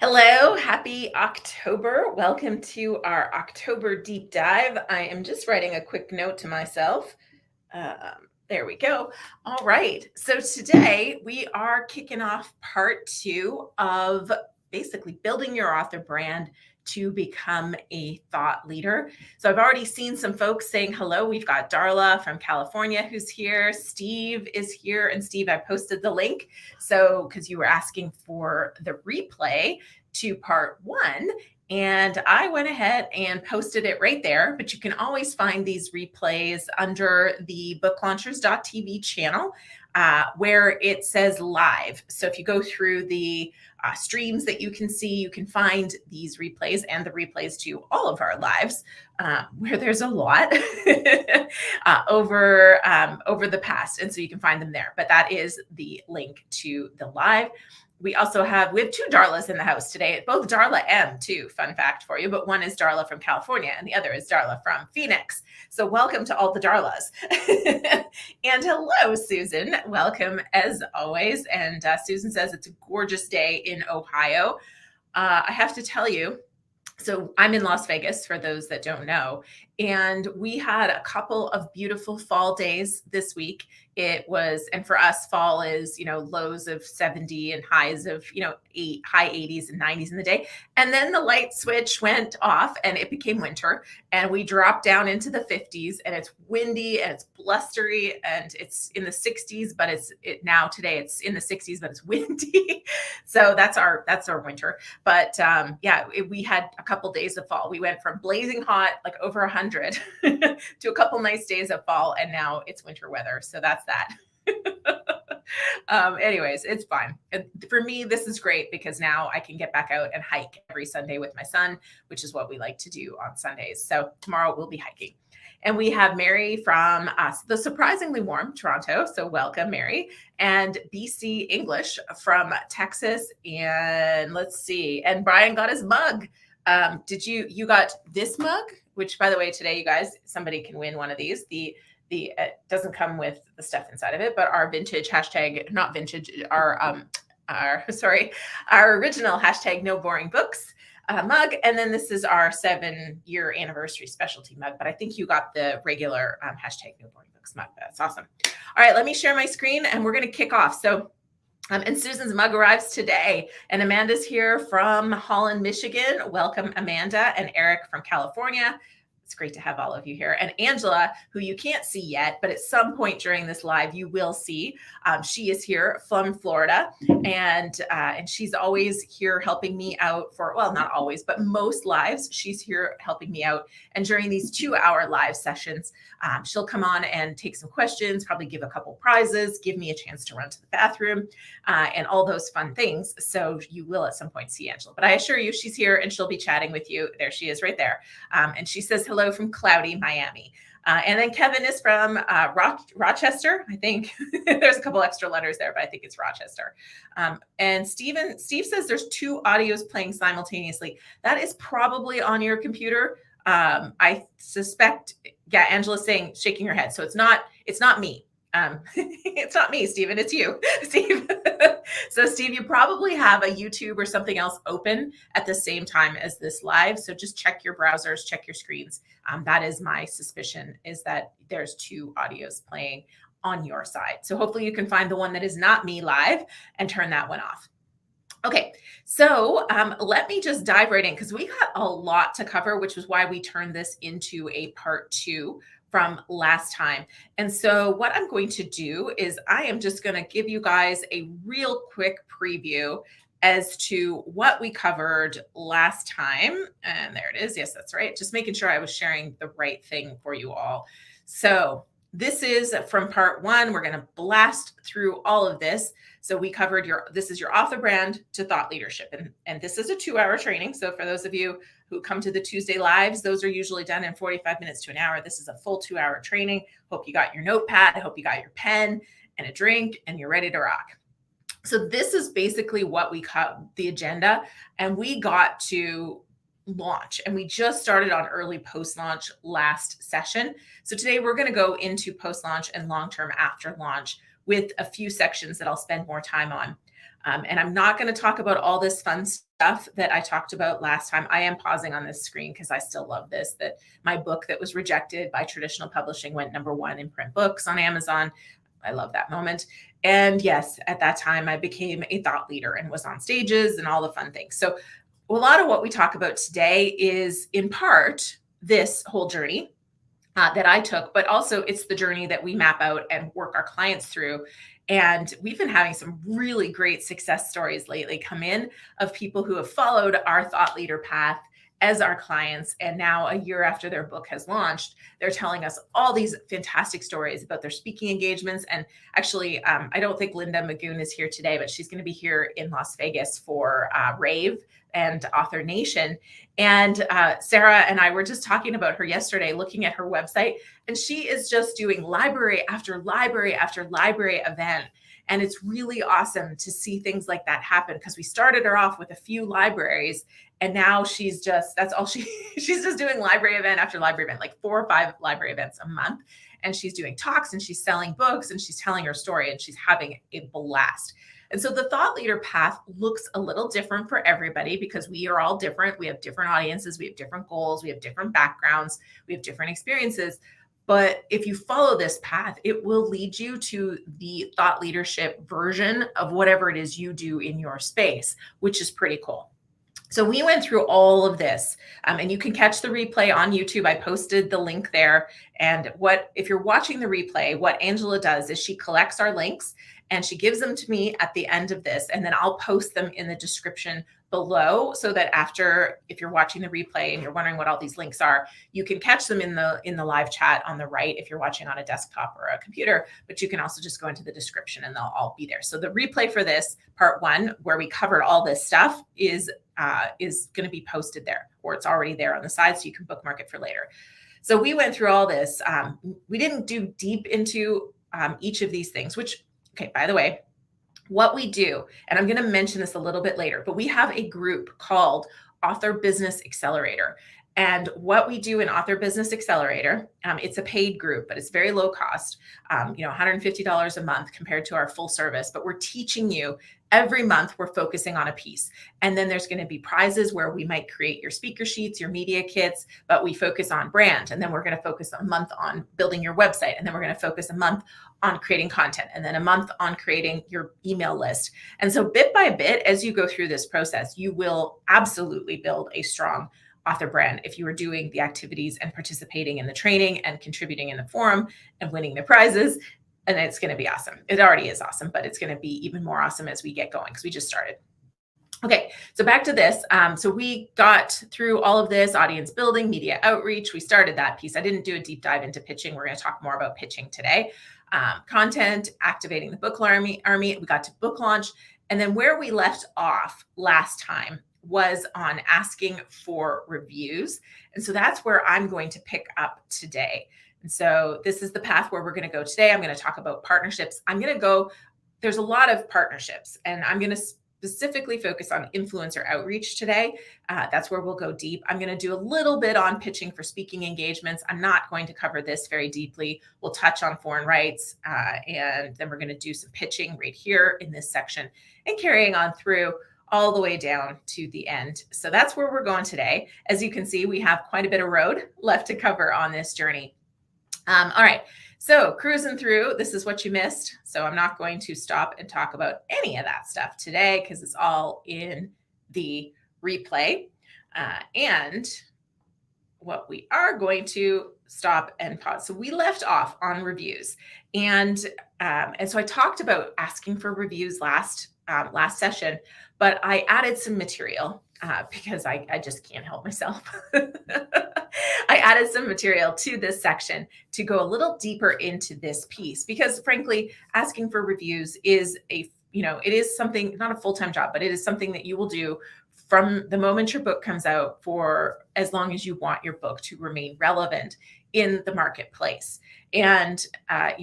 Hello, happy October. Welcome to our October deep dive. I am just writing a quick note to myself. There we go. All right. So today we are kicking off part two of basically building your author brand to become a thought leader. So I've already seen some folks saying hello. We've got Darla from California who's here. Steve is here. And Steve, I posted the link. So because you were asking for the replay to part one. And I went ahead and posted it right there, but you can always find these replays under the booklaunchers.tv channel where it says live. So if you go through the streams that you can see, you can find these replays and the replays to all of our lives, where there's a lot over the past. And so you can find them there, but that is the link to the live. We have two Darlas in the house today, both Darla M too, fun fact for you, but one is Darla from California and the other is Darla from Phoenix. So welcome to all the Darlas. And hello, Susan. Welcome as always. And Susan says it's a gorgeous day in Ohio. I have to tell you, so I'm in Las Vegas for those that don't know, and we had a couple of beautiful fall days this week. And for us, fall is, lows of 70 and highs of, high 80s and 90s in the day. And then the light switch went off and it became winter and we dropped down into the 50s and it's windy and it's blustery and it's in the 60s, but today it's in the 60s, but it's windy. So that's our winter. But we had a couple days of fall. We went from blazing hot, like over 100 to a couple nice days of fall. And now it's winter weather. So that's that. Anyways, it's fine. And for me, this is great because now I can get back out and hike every Sunday with my son, which is what we like to do on Sundays. So tomorrow we'll be hiking. And we have Mary from the surprisingly warm Toronto. So welcome, Mary. And BC English from Texas. And let's see. And Brian got his mug. You got this mug, which by the way, today, you guys, somebody can win one of these. It doesn't come with the stuff inside of it, but our vintage not vintage, our original hashtag no boring books mug. And then this is our 7-year anniversary specialty mug, but I think you got the regular hashtag no boring books mug. That's awesome. All right, let me share my screen and we're going to kick off. So and Susan's mug arrives today. And Amanda's here from Holland, Michigan. Welcome, Amanda, and Eric from California. It's great to have all of you here. And Angela, who you can't see yet, but at some point during this live, you will see. She is here from Florida, and she's always here helping me out not always, but most lives, she's here helping me out. And during these 2-hour live sessions, she'll come on and take some questions, probably give a couple prizes, give me a chance to run to the bathroom, and all those fun things. So you will at some point see Angela. But I assure you, she's here and she'll be chatting with you. There she is right there. And she says hello from cloudy Miami. And then Kevin is from Rochester, I think. There's a couple extra letters there, but I think it's Rochester. And Steve says there's 2 audios playing simultaneously. That is probably on your computer. I suspect, Angela's shaking her head. So it's not me. It's not me, Stephen, it's you, Steve. So Steve, you probably have a YouTube or something else open at the same time as this live. So just check your browsers, check your screens. That is my suspicion, is that there's 2 audios playing on your side. So hopefully you can find the one that is not me live and turn that one off. Okay, so let me just dive right in because we got a lot to cover, which is why we turned this into a part 2 from last time. And so what I'm going to do is I am just going to give you guys a real quick preview as to what we covered last time. And there it is. Yes, that's right. Just making sure I was sharing the right thing for you all. So this is from part 1. We're going to blast through all of this. So we covered this is your author brand to thought leadership. And this is a 2-hour training. So for those of you who come to the Tuesday lives, those are usually done in 45 minutes to an hour. This is a full 2-hour training. Hope you got your notepad. I hope you got your pen and a drink and you're ready to rock. So this is basically what we cut the agenda, and we got to launch, and we just started on early post-launch last session. So today we're going to go into post-launch and long-term after launch with a few sections that I'll spend more time on. And I'm not going to talk about all this fun stuff that I talked about last time. I am pausing on this screen because I still love this, that my book that was rejected by traditional publishing went #1 in print books on Amazon. I love that moment. And yes, at that time, I became a thought leader and was on stages and all the fun things. So a lot of what we talk about today is in part this whole journey that I took, but also it's the journey that we map out and work our clients through. And we've been having some really great success stories lately come in of people who have followed our thought leader path as our clients. And now, a year after their book has launched, they're telling us all these fantastic stories about their speaking engagements. And actually, I don't think Linda Magoon is here today, but she's going to be here in Las Vegas for Rave and Author Nation. And Sarah and I were just talking about her yesterday, looking at her website, and she is just doing library after library after library event. And it's really awesome to see things like that happen, because we started her off with a few libraries, and now she's just, that's all she's just doing library event after library event, like 4 or 5 library events a month. And she's doing talks and she's selling books and she's telling her story and she's having a blast. And so the thought leader path looks a little different for everybody, because we are all different. We have different audiences, we have different goals, we have different backgrounds, we have different experiences. But if you follow this path, it will lead you to the thought leadership version of whatever it is you do in your space, which is pretty cool. So we went through all of this, and you can catch the replay on YouTube. I posted the link there. And if you're watching the replay, what Angela does is she collects our links and she gives them to me at the end of this, and then I'll post them in the description below, so that after, if you're watching the replay and you're wondering what all these links are, you can catch them in the live chat on the right if you're watching on a desktop or a computer. But you can also just go into the description and they'll all be there. So the replay for this part 1, where we covered all this stuff, is going to be posted there, or it's already there on the side, so you can bookmark it for later. So we went through all this. We didn't do deep into each of these things, which, okay, by the way, what we do, and I'm going to mention this a little bit later, but we have a group called Author Business Accelerator. And what we do in Author Business Accelerator, it's a paid group, but it's very low cost, $150 a month compared to our full service. But we're teaching you every month, we're focusing on a piece. And then there's going to be prizes where we might create your speaker sheets, your media kits, but we focus on brand. And then we're going to focus a month on building your website. And then we're going to focus a month on creating content, and then a month on creating your email list. And so bit by bit, as you go through this process, you will absolutely build a strong author brand if you are doing the activities and participating in the training and contributing in the forum and winning the prizes. And it's going to be awesome. It already is awesome, but it's going to be even more awesome as we get going, because we just started. Okay, so back to this. So we got through all of this: audience building, media outreach. We started that piece. I didn't do a deep dive into pitching. We're going to talk more about pitching today. Content, activating the book army. We got to book launch. And then where we left off last time was on asking for reviews. And so that's where I'm going to pick up today. And so this is the path where we're going to go today. I'm going to talk about partnerships. There's a lot of partnerships, and I'm going to specifically focus on influencer outreach today. That's where we'll go deep. I'm going to do a little bit on pitching for speaking engagements. I'm not going to cover this very deeply. We'll touch on foreign rights, and then we're going to do some pitching right here in this section, and carrying on through all the way down to the end. So that's where we're going today. As you can see, we have quite a bit of road left to cover on this journey. All right, so cruising through, this is what you missed. So I'm not going to stop and talk about any of that stuff today, because it's all in the replay. And what we are going to stop and pause. So we left off on reviews, and so I talked about asking for reviews last session, but I added some material because I just can't help myself. I added some material to this section to go a little deeper into this piece, because frankly, asking for reviews is it is something, not a full-time job, but it is something that you will do from the moment your book comes out for as long as you want your book to remain relevant in the marketplace. And, I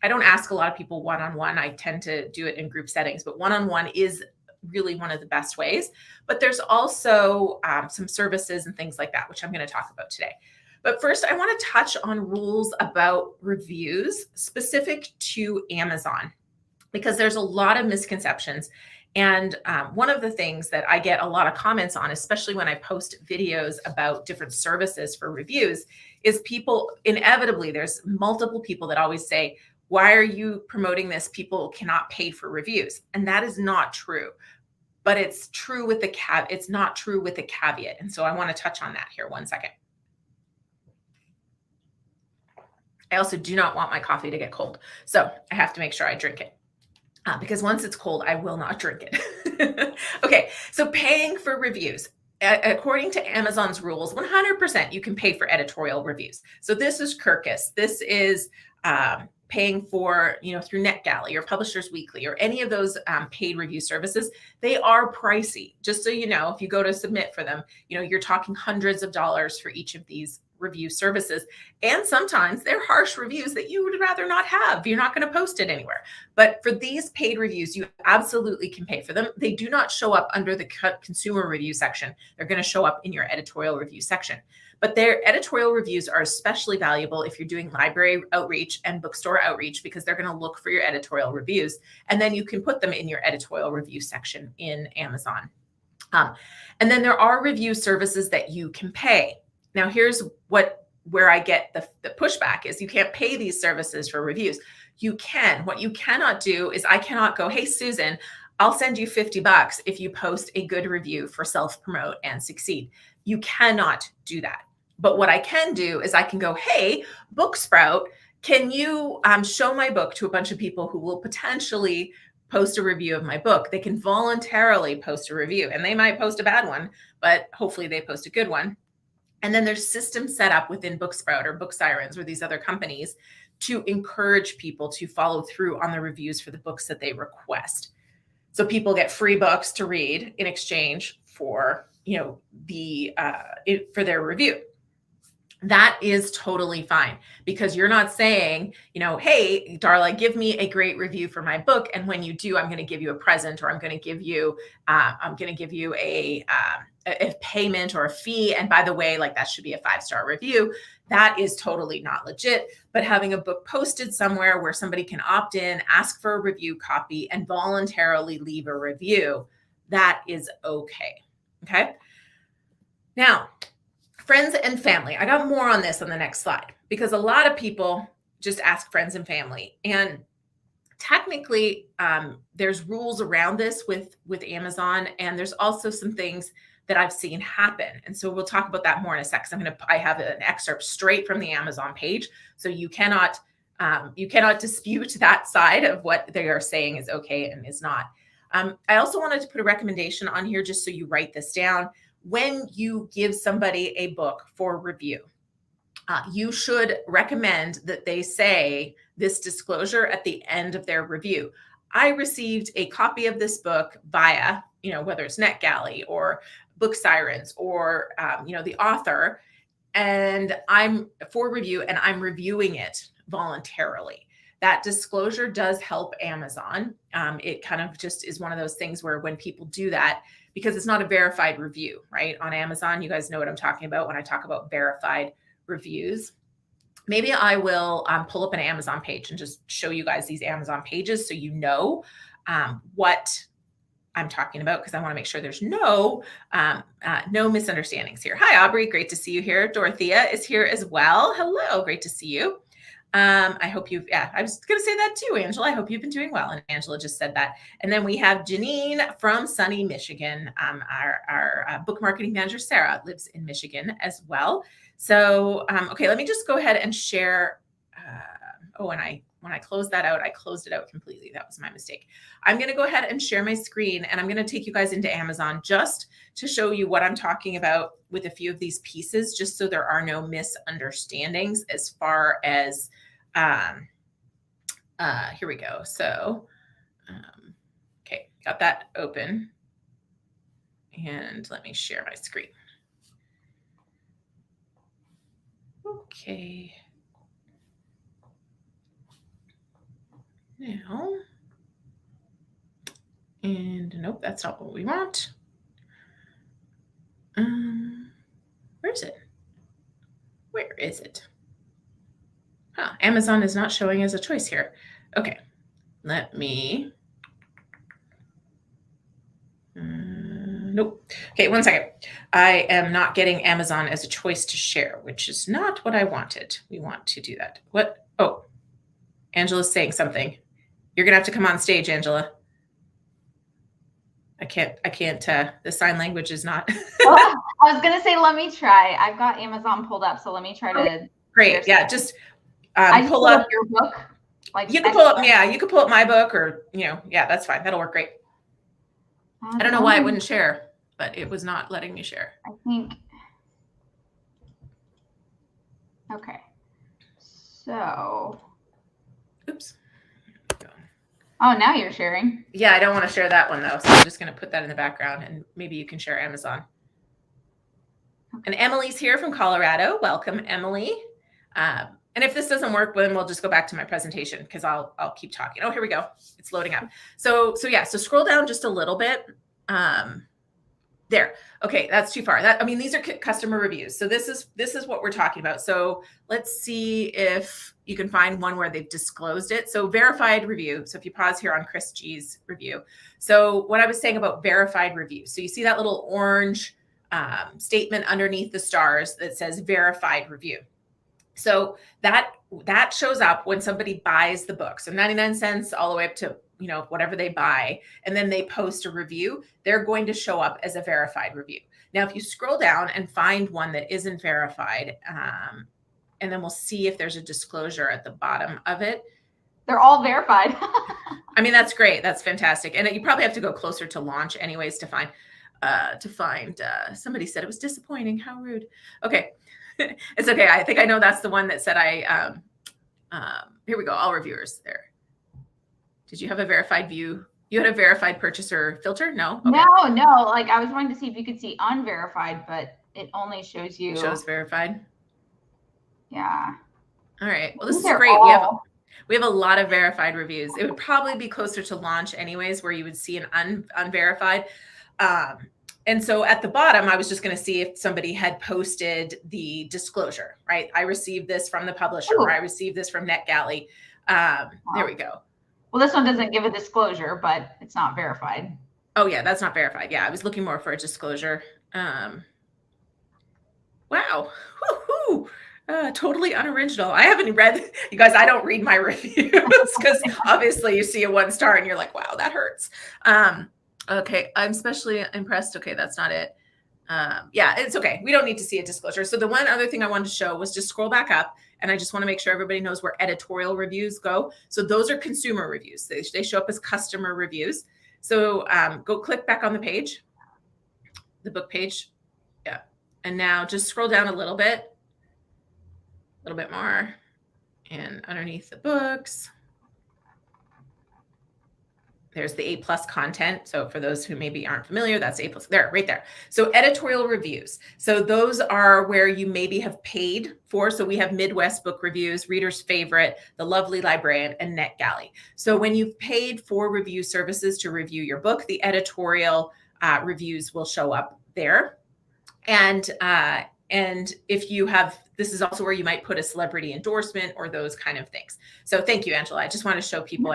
don't ask a lot of people one-on-one. I tend to do it in group settings, but one-on-one is really one of the best ways. But there's also some services and things like that, which I'm going to talk about today. But first, I want to touch on rules about reviews specific to Amazon. because there's a lot of misconceptions. And one of the things that I get a lot of comments on, especially when I post videos about different services for reviews, is people inevitably, there's multiple people that always say, why are you promoting this? People cannot pay for reviews. And that is not true. But it's true with the it's not true with the caveat. And so I want to touch on that here 1 second. I also do not want my coffee to get cold. So I have to make sure I drink it. Because once it's cold, I will not drink it. Okay, so paying for reviews. According to Amazon's rules, 100% you can pay for editorial reviews. So this is Kirkus. This is paying for, through NetGalley or Publishers Weekly or any of those paid review services. They are pricey. Just so you know, if you go to submit for them, you're talking hundreds of dollars for each of these review services. And sometimes they're harsh reviews that you would rather not have. You're not going to post it anywhere. But for these paid reviews, you absolutely can pay for them. They do not show up under the consumer review section. They're going to show up in your editorial review section. But their editorial reviews are especially valuable if you're doing library outreach and bookstore outreach, because they're going to look for your editorial reviews. And then you can put them in your editorial review section in Amazon. And then there are review services that you can pay. Now, here's where I get the pushback is you can't pay these services for reviews. You can. What you cannot do is I cannot go, hey, Susan, I'll send you $50 if you post a good review for Self-Promote and Succeed. You cannot do that. But what I can do is I can go, hey, Booksprout, can you show my book to a bunch of people who will potentially post a review of my book? They can voluntarily post a review, and they might post a bad one, but hopefully they post a good one. And then there's systems set up within Booksprout or Book Sirens or these other companies to encourage people to follow through on the reviews for the books that they request. So people get free books to read in exchange for, for their review. That is totally fine, because you're not saying, hey, Darla, give me a great review for my book, and when you do, I'm going to give you a present, or I'm going to give you a payment or a fee. And by the way, that should be a 5-star review. That is totally not legit. But having a book posted somewhere where somebody can opt in, ask for a review copy, and voluntarily leave a review, that is okay. Okay. Now, friends and family. I got more on this on the next slide, because a lot of people just ask friends and family. And technically, there's rules around this with Amazon, and there's also some things that I've seen happen. And so we'll talk about that more in a sec. I have an excerpt straight from the Amazon page, so you cannot dispute that side of what they are saying is okay and is not. I also wanted to put a recommendation on here, just so you write this down. When you give somebody a book for review, you should recommend that they say this disclosure at the end of their review. I received a copy of this book via, whether it's NetGalley or Book Sirens or, the author, and I'm for review, and I'm reviewing it voluntarily. That disclosure does help Amazon. It kind of just is one of those things where when people do that, because it's not a verified review, right? On Amazon, you guys know what I'm talking about when I talk about verified reviews. Maybe I will pull up an Amazon page and just show you guys these Amazon pages so you know what I'm talking about, because I want to make sure there's no misunderstandings here. Hi, Aubrey. Great to see you here. Dorothea is here as well. Hello. Great to see you. I hope I was going to say that too, Angela. I hope you've been doing well. And Angela just said that. And then we have Janine from sunny Michigan. Our book marketing manager, Sarah, lives in Michigan as well. So, okay, let me just go ahead and share. When I closed that out, I closed it out completely. That was my mistake. I'm going to go ahead and share my screen, and I'm going to take you guys into Amazon just to show you what I'm talking about with a few of these pieces, just so there are no misunderstandings as far as, here we go. So, okay, got that open, and let me share my screen. Okay. Now, and nope, that's not what we want. Where is it? Where is it? Amazon is not showing as a choice here. Okay, let me, nope. Okay, one second. I am not getting Amazon as a choice to share, which is not what I wanted. We want to do that. What? Oh, Angela's saying something. You're going to have to come on stage, Angela. I can't, the sign language is not. Well, I was going to say, let me try. I've got Amazon pulled up, so let me try to. Great. Yeah. Just pull up your book. Like you can pull up, yeah, you could pull up my book or, yeah, that's fine. That'll work great. I don't know why it wouldn't share, but it was not letting me share. I think. Okay. So. Oops. Oh, now you're sharing. Yeah, I don't want to share that one though. So I'm just going to put that in the background and maybe you can share Amazon. Okay. And Emily's here from Colorado. Welcome, Emily. And if this doesn't work, then we'll just go back to my presentation because I'll keep talking. Oh, here we go. It's loading up. So yeah, so scroll down just a little bit. There. Okay, that's too far. These are customer reviews. So this is what we're talking about. So let's see if you can find one where they've disclosed it. So verified review. So if you pause here on Chris G's review. So what I was saying about verified review. So you see that little orange statement underneath the stars that says verified review. So that shows up when somebody buys the book. So 99 cents all the way up to, whatever they buy, and then they post a review, they're going to show up as a verified review. Now, if you scroll down and find one that isn't verified, and then we'll see if there's a disclosure at the bottom of it. They're all verified. That's great. That's fantastic. And you probably have to go closer to launch anyways to find, somebody said it was disappointing. How rude. Okay. It's okay. I think I know that's the one that said here we go. All reviewers there. Did you have a verified view? You had a verified purchaser filter? No? Okay. No. Like I was wanting to see if you could see unverified, but it only shows you. Shows verified. Yeah. All right. Well, this is great. We have a lot of verified reviews. It would probably be closer to launch anyways, where you would see an unverified. And so at the bottom, I was just going to see if somebody had posted the disclosure, right? I received this from the publisher, or I received this from NetGalley. There we go. Well, this one doesn't give a disclosure, but it's not verified. Oh yeah, that's not verified. Yeah, I was looking more for a disclosure. Wow. Woo-hoo. Totally unoriginal. I haven't read, you guys, I don't read my reviews because obviously you see a 1-star and you're like, wow, that hurts. Okay, I'm especially impressed. Okay, that's not it. Yeah, it's okay. We don't need to see a disclosure. So the one other thing I wanted to show was just scroll back up, and I just want to make sure everybody knows where editorial reviews go. So those are consumer reviews. They show up as customer reviews. So go click back on the page, the book page. Yeah. And now just scroll down a little bit more, and underneath the books, there's the A+ content. So for those who maybe aren't familiar, that's A+, there, right there. So editorial reviews. So those are where you maybe have paid for. So we have Midwest Book Reviews, Reader's Favorite, The Lovely Librarian, and NetGalley. So when you've paid for review services to review your book, the editorial reviews will show up there. And if you have, this is also where you might put a celebrity endorsement or those kind of things. So thank you, Angela. I just want to show people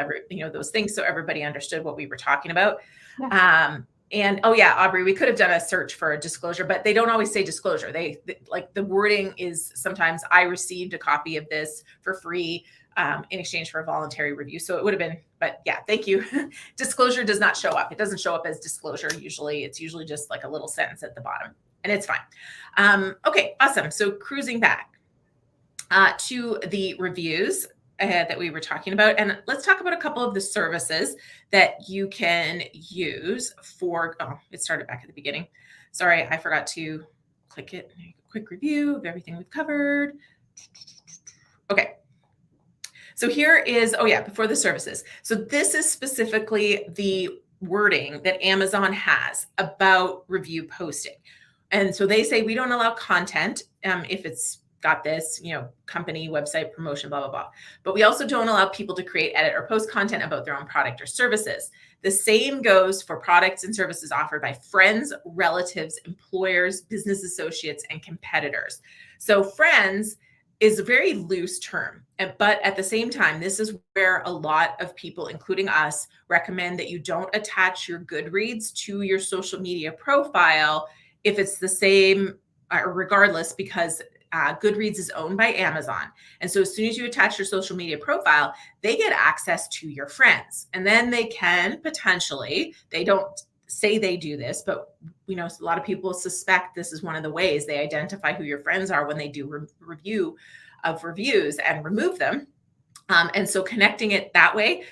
those things so everybody understood what we were talking about. Yeah. And oh yeah, Aubrey, we could have done a search for a disclosure, but they don't always say disclosure. They like the wording is sometimes I received a copy of this for free in exchange for a voluntary review. So it would have been, but yeah, thank you. Disclosure does not show up. It doesn't show up as disclosure. Usually it's usually just like a little sentence at the bottom. And it's fine. Okay, awesome. So cruising back to the reviews that we were talking about. And let's talk about a couple of the services that you can use for, it started back at the beginning. Sorry, I forgot to click it. Quick review of everything we've covered. Okay. So here is, before the services. So this is specifically the wording that Amazon has about review posting. And so they say we don't allow content if it's got this, company, website, promotion, blah, blah, blah. But we also don't allow people to create, edit, or post content about their own product or services. The same goes for products and services offered by friends, relatives, employers, business associates, and competitors. So friends, is a very loose term. But at the same time, this is where a lot of people, including us, recommend that you don't attach your Goodreads to your social media profile if it's the same or regardless, because Goodreads is owned by Amazon. And so as soon as you attach your social media profile, they get access to your friends. And then they can potentially, they don't say they do this, but we know a lot of people suspect this is one of the ways they identify who your friends are when they do review of reviews and remove them. And so connecting it that way.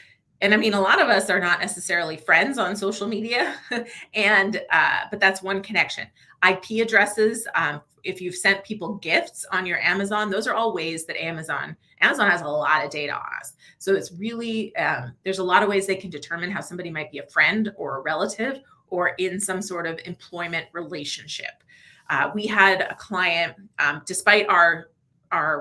And I mean, a lot of us are not necessarily friends on social media, but that's one connection. IP addresses, if you've sent people gifts on your Amazon, those are all ways that Amazon has a lot of data on us. So it's really, there's a lot of ways they can determine how somebody might be a friend or a relative or in some sort of employment relationship. We had a client, despite our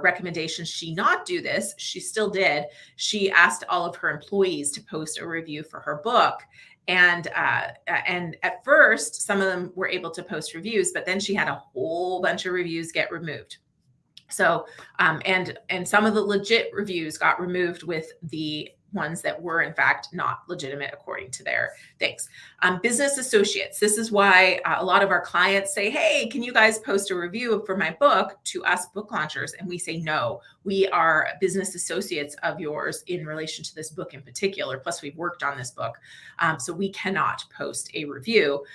recommendation she not do this, she still did. She asked all of her employees to post a review for her book. And at first, some of them were able to post reviews, but then she had a whole bunch of reviews get removed. So, and some of the legit reviews got removed with the ones that were in fact not legitimate according to their things. Business associates. This is why a lot of our clients say, hey, can you guys post a review for my book to us book launchers? And we say, no, we are business associates of yours in relation to this book in particular. Plus we've worked on this book. So we cannot post a review.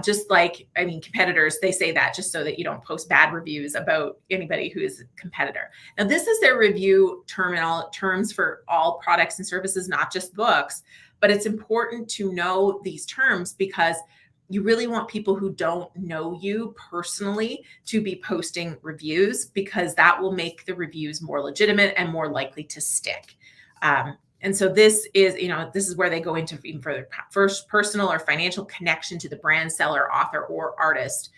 Just like, I mean, competitors, they say that just so that you don't post bad reviews about anybody who is a competitor. Now, this is their review terms for all products and services, not just books, but it's important to know these terms because you really want people who don't know you personally to be posting reviews because that will make the reviews more legitimate and more likely to stick. And so this is where they go into even further. First, personal or financial connection to the brand, seller, author, or artist.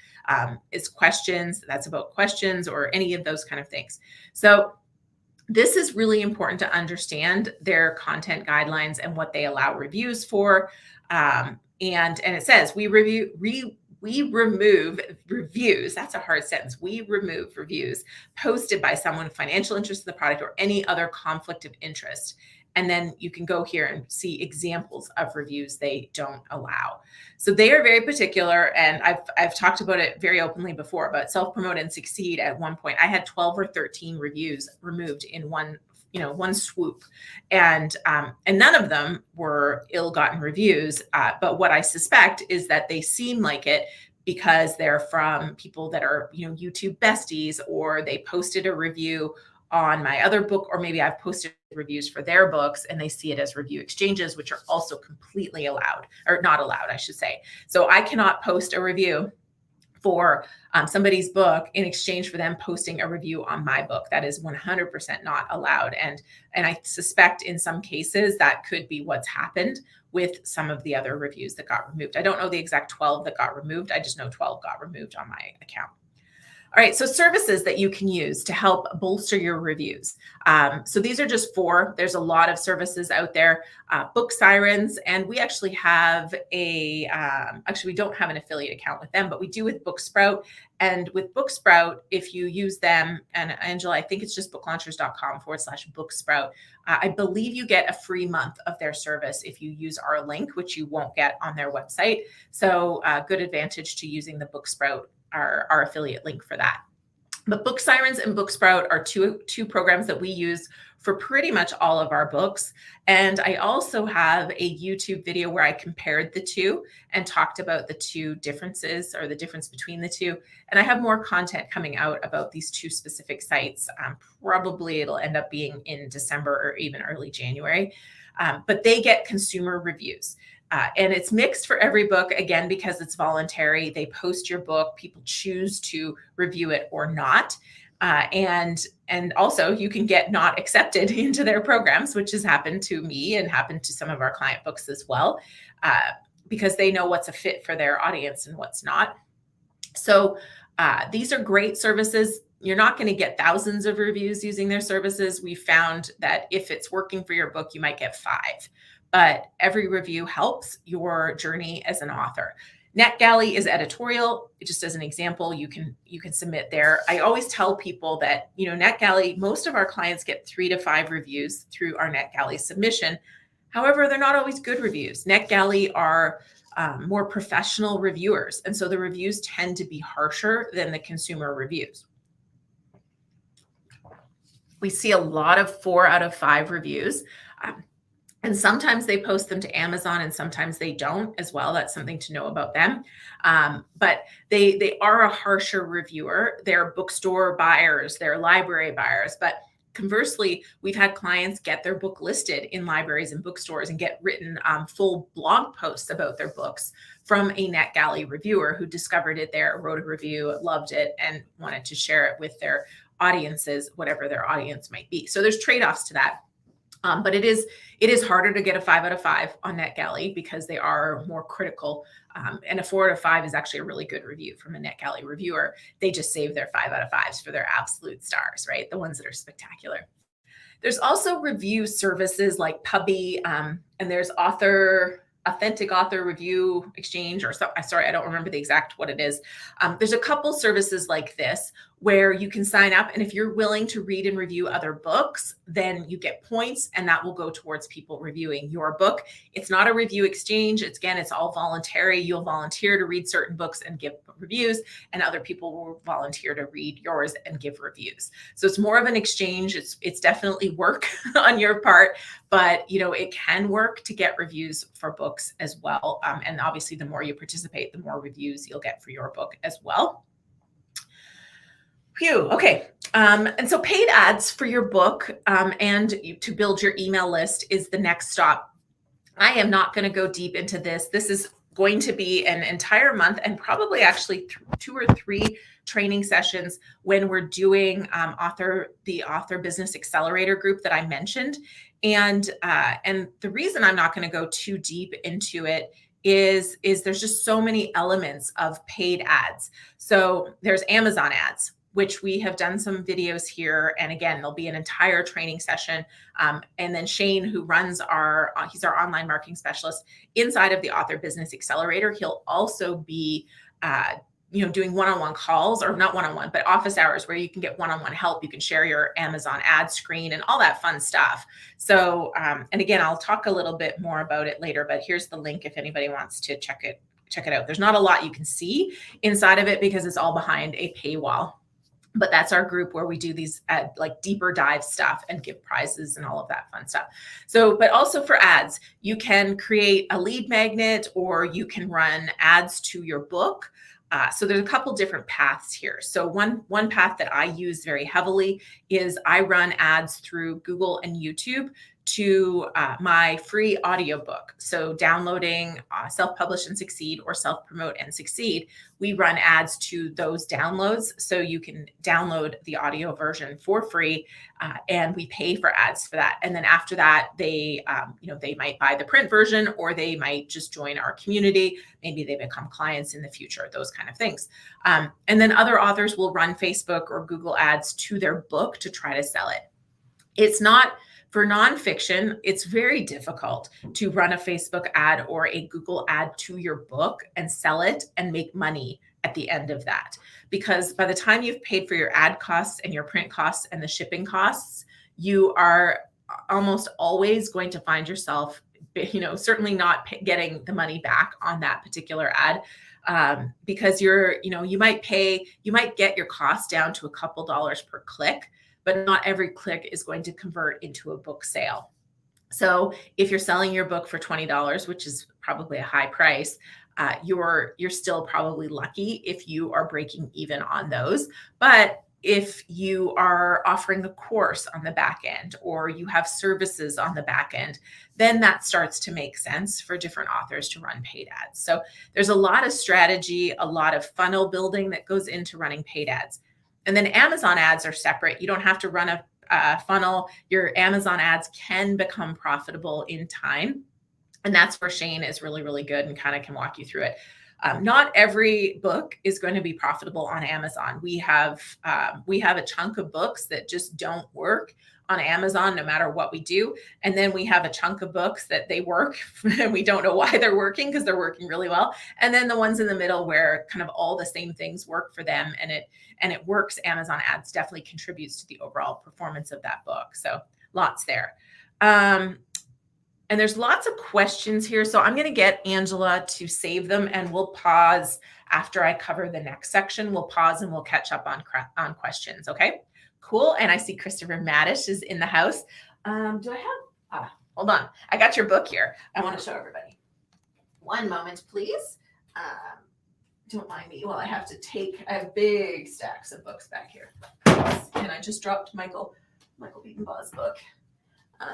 It's questions, that's about questions or any of those kind of things. So this is really important to understand their content guidelines and what they allow reviews for. And it says we remove reviews. That's a hard sentence. We remove reviews posted by someone with financial interest in the product or any other conflict of interest. And then you can go here and see examples of reviews they don't allow. So they are very particular. And I've talked about it very openly before, but Self-Promote and Succeed at one point, I had 12 or 13 reviews removed in one swoop. And none of them were ill-gotten reviews. But what I suspect is that they seem like it because they're from people that are, YouTube besties, or they posted a review on my other book, or maybe I've posted reviews for their books and they see it as review exchanges, which are also completely allowed, or not allowed, I should say. So I cannot post a review for somebody's book in exchange for them posting a review on my book. That is 100% not allowed. And I suspect in some cases that could be what's happened with some of the other reviews that got removed. I don't know the exact 12 that got removed. I just know 12 got removed on my account. All right, so services that you can use to help bolster your reviews. So these are just 4. There's a lot of services out there. Book Sirens, and we actually have we don't have an affiliate account with them, but we do with Booksprout. And with Booksprout, if you use them, and Angela, I think it's just booklaunchers.com/Booksprout. I believe you get a free month of their service if you use our link, which you won't get on their website. So good advantage to using the Booksprout, our affiliate link for that. But Book Sirens and Booksprout are two programs that we use for pretty much all of our books. And I also have a YouTube video where I compared the two and talked about the two differences, or the difference between the two. And I have more content coming out about these two specific sites. Probably it'll end up being in December or even early January. But they get consumer reviews. And it's mixed for every book, again, because it's voluntary. They post your book, people choose to review it or not. And also you can get not accepted into their programs, which has happened to me and happened to some of our client books as well, because they know what's a fit for their audience and what's not. So these are great services. You're not going to get thousands of reviews using their services. We found that if it's working for your book, you might get 5. But every review helps your journey as an author. NetGalley is editorial. Just as an example, you can submit there. I always tell people that, NetGalley, most of our clients get 3 to 5 reviews through our NetGalley submission. However, they're not always good reviews. NetGalley are more professional reviewers, and so the reviews tend to be harsher than the consumer reviews. We see a lot of 4 out of 5 reviews. And sometimes they post them to Amazon and sometimes they don't as well. That's something to know about them. But they are a harsher reviewer. They're bookstore buyers, they're library buyers. But conversely, we've had clients get their book listed in libraries and bookstores and get written full blog posts about their books from a NetGalley reviewer who discovered it there, wrote a review, loved it, and wanted to share it with their audiences, whatever their audience might be. So there's trade-offs to that. But it is harder to get a 5 out of 5 on NetGalley because they are more critical. And a 4 out of 5 is actually a really good review from a NetGalley reviewer. They just save their 5 out of 5s for their absolute stars, right? The ones that are spectacular. There's also review services like Puppy, and there's Authentic Author Review Exchange, or sorry, I don't remember the exact what it is. There's a couple services like this where you can sign up, and if you're willing to read and review other books, then you get points, and that will go towards people reviewing your book. It's not a review exchange. It's all voluntary. You'll volunteer to read certain books and give reviews, and other people will volunteer to read yours and give reviews. So it's more of an exchange. It's definitely work on your part, but it can work to get reviews for books as well. And obviously, the more you participate, the more reviews you'll get for your book as well. Phew. Okay. And so paid ads for your book and to build your email list is the next stop. I am not going to go deep into this. This is going to be an entire month and probably actually 2 or 3 training sessions when we're doing the Author Business Accelerator group that I mentioned. And the reason I'm not going to go too deep into it is there's just so many elements of paid ads. So there's Amazon ads, which we have done some videos here. And again, there'll be an entire training session. And then Shane, who runs he's our online marketing specialist inside of the Author Business Accelerator. He'll also be, doing one-on-one calls, or not one-on-one, but office hours where you can get one-on-one help. You can share your Amazon ad screen and all that fun stuff. So, and again, I'll talk a little bit more about it later, but here's the link if anybody wants to check it out. There's not a lot you can see inside of it because it's all behind a paywall. But that's our group where we do these like deeper dive stuff and give prizes and all of that fun stuff. So, but also for ads, you can create a lead magnet or you can run ads to your book. So there's a couple different paths here. So one path that I use very heavily is I run ads through Google and YouTube to my free audiobook. So downloading Self-Publish and Succeed or Self-Promote and Succeed, we run ads to those downloads. So you can download the audio version for free and we pay for ads for that. And then after that, they might buy the print version or they might just join our community. Maybe they become clients in the future, those kind of things. And then other authors will run Facebook or Google ads to their book to try to sell it. It's not, for nonfiction, it's very difficult to run a Facebook ad or a Google ad to your book and sell it and make money at the end of that. Because by the time you've paid for your ad costs and your print costs and the shipping costs, you are almost always going to find yourself, certainly not getting the money back on that particular ad. Because you might get your costs down to a couple dollars per click, but not every click is going to convert into a book sale. So if you're selling your book for $20, which is probably a high price, you're still probably lucky if you are breaking even on those. But if you are offering a course on the back end or you have services on the back end, then that starts to make sense for different authors to run paid ads. So there's a lot of strategy, a lot of funnel building that goes into running paid ads. And then Amazon ads are separate. You don't have to run a funnel. Your Amazon ads can become profitable in time. And that's where Shane is really, really good and kind of can walk you through it. Not every book is going to be profitable on Amazon. We have a chunk of books that just don't work on Amazon no matter what we do. And then we have a chunk of books that they work and we don't know why they're working because they're working really well. And then the ones in the middle where kind of all the same things work for them and it works. Amazon ads definitely contributes to the overall performance of that book. So lots there. And there's lots of questions here. So I'm going to get Angela to save them and we'll pause after I cover the next section. We'll pause and we'll catch up on questions. Okay, cool. And I see Christopher Madish is in the house. Do I have, hold on. I got your book here. I want to show everybody. One moment, please. Don't mind me while I have big stacks of books back here. And I just dropped Michael Beatonbaugh's book. All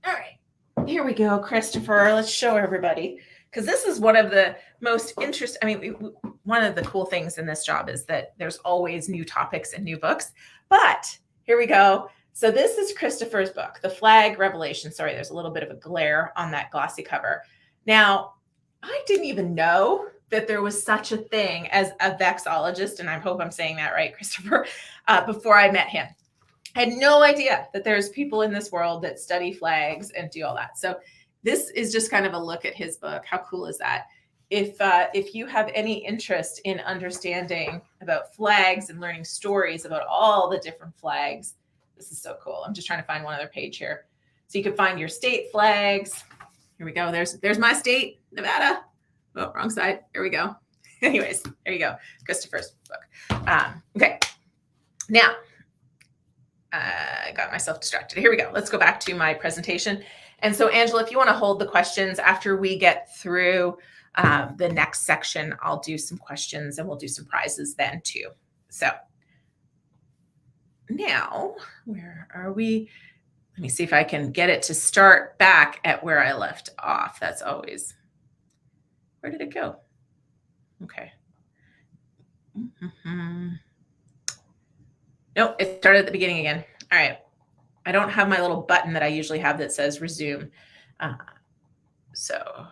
right. Here we go, Christopher. Let's show everybody, because this is one of the most interesting. I mean, one of the cool things in this job is that there's always new topics and new books. But here we go. So this is Christopher's book, The Flag Revelation. Sorry, there's a little bit of a glare on that glossy cover. Now, I didn't even know that there was such a thing as a vexologist, and I hope I'm saying that right, Christopher, before I met him. I had no idea that there's people in this world that study flags and do all that. So this is just kind of a look at his book. How cool is that? If you have any interest in understanding about flags and learning stories about all the different flags, this is so cool. I'm just trying to find one other page here. So you can find your state flags. Here we go. There's my state, Nevada. Oh, wrong side. Here we go. Anyways, there you go. Christopher's book. Okay. Now, I got myself distracted. Here we go. Let's go back to my presentation. And so, Angela, if you want to hold the questions after we get through the next section, I'll do some questions and we'll do some prizes then too. So now, where are we? Let me see if I can get it to start back at where I left off. That's always, where did it go? Okay. Nope, it started at the beginning again. All right. I don't have my little button that I usually have that says resume. So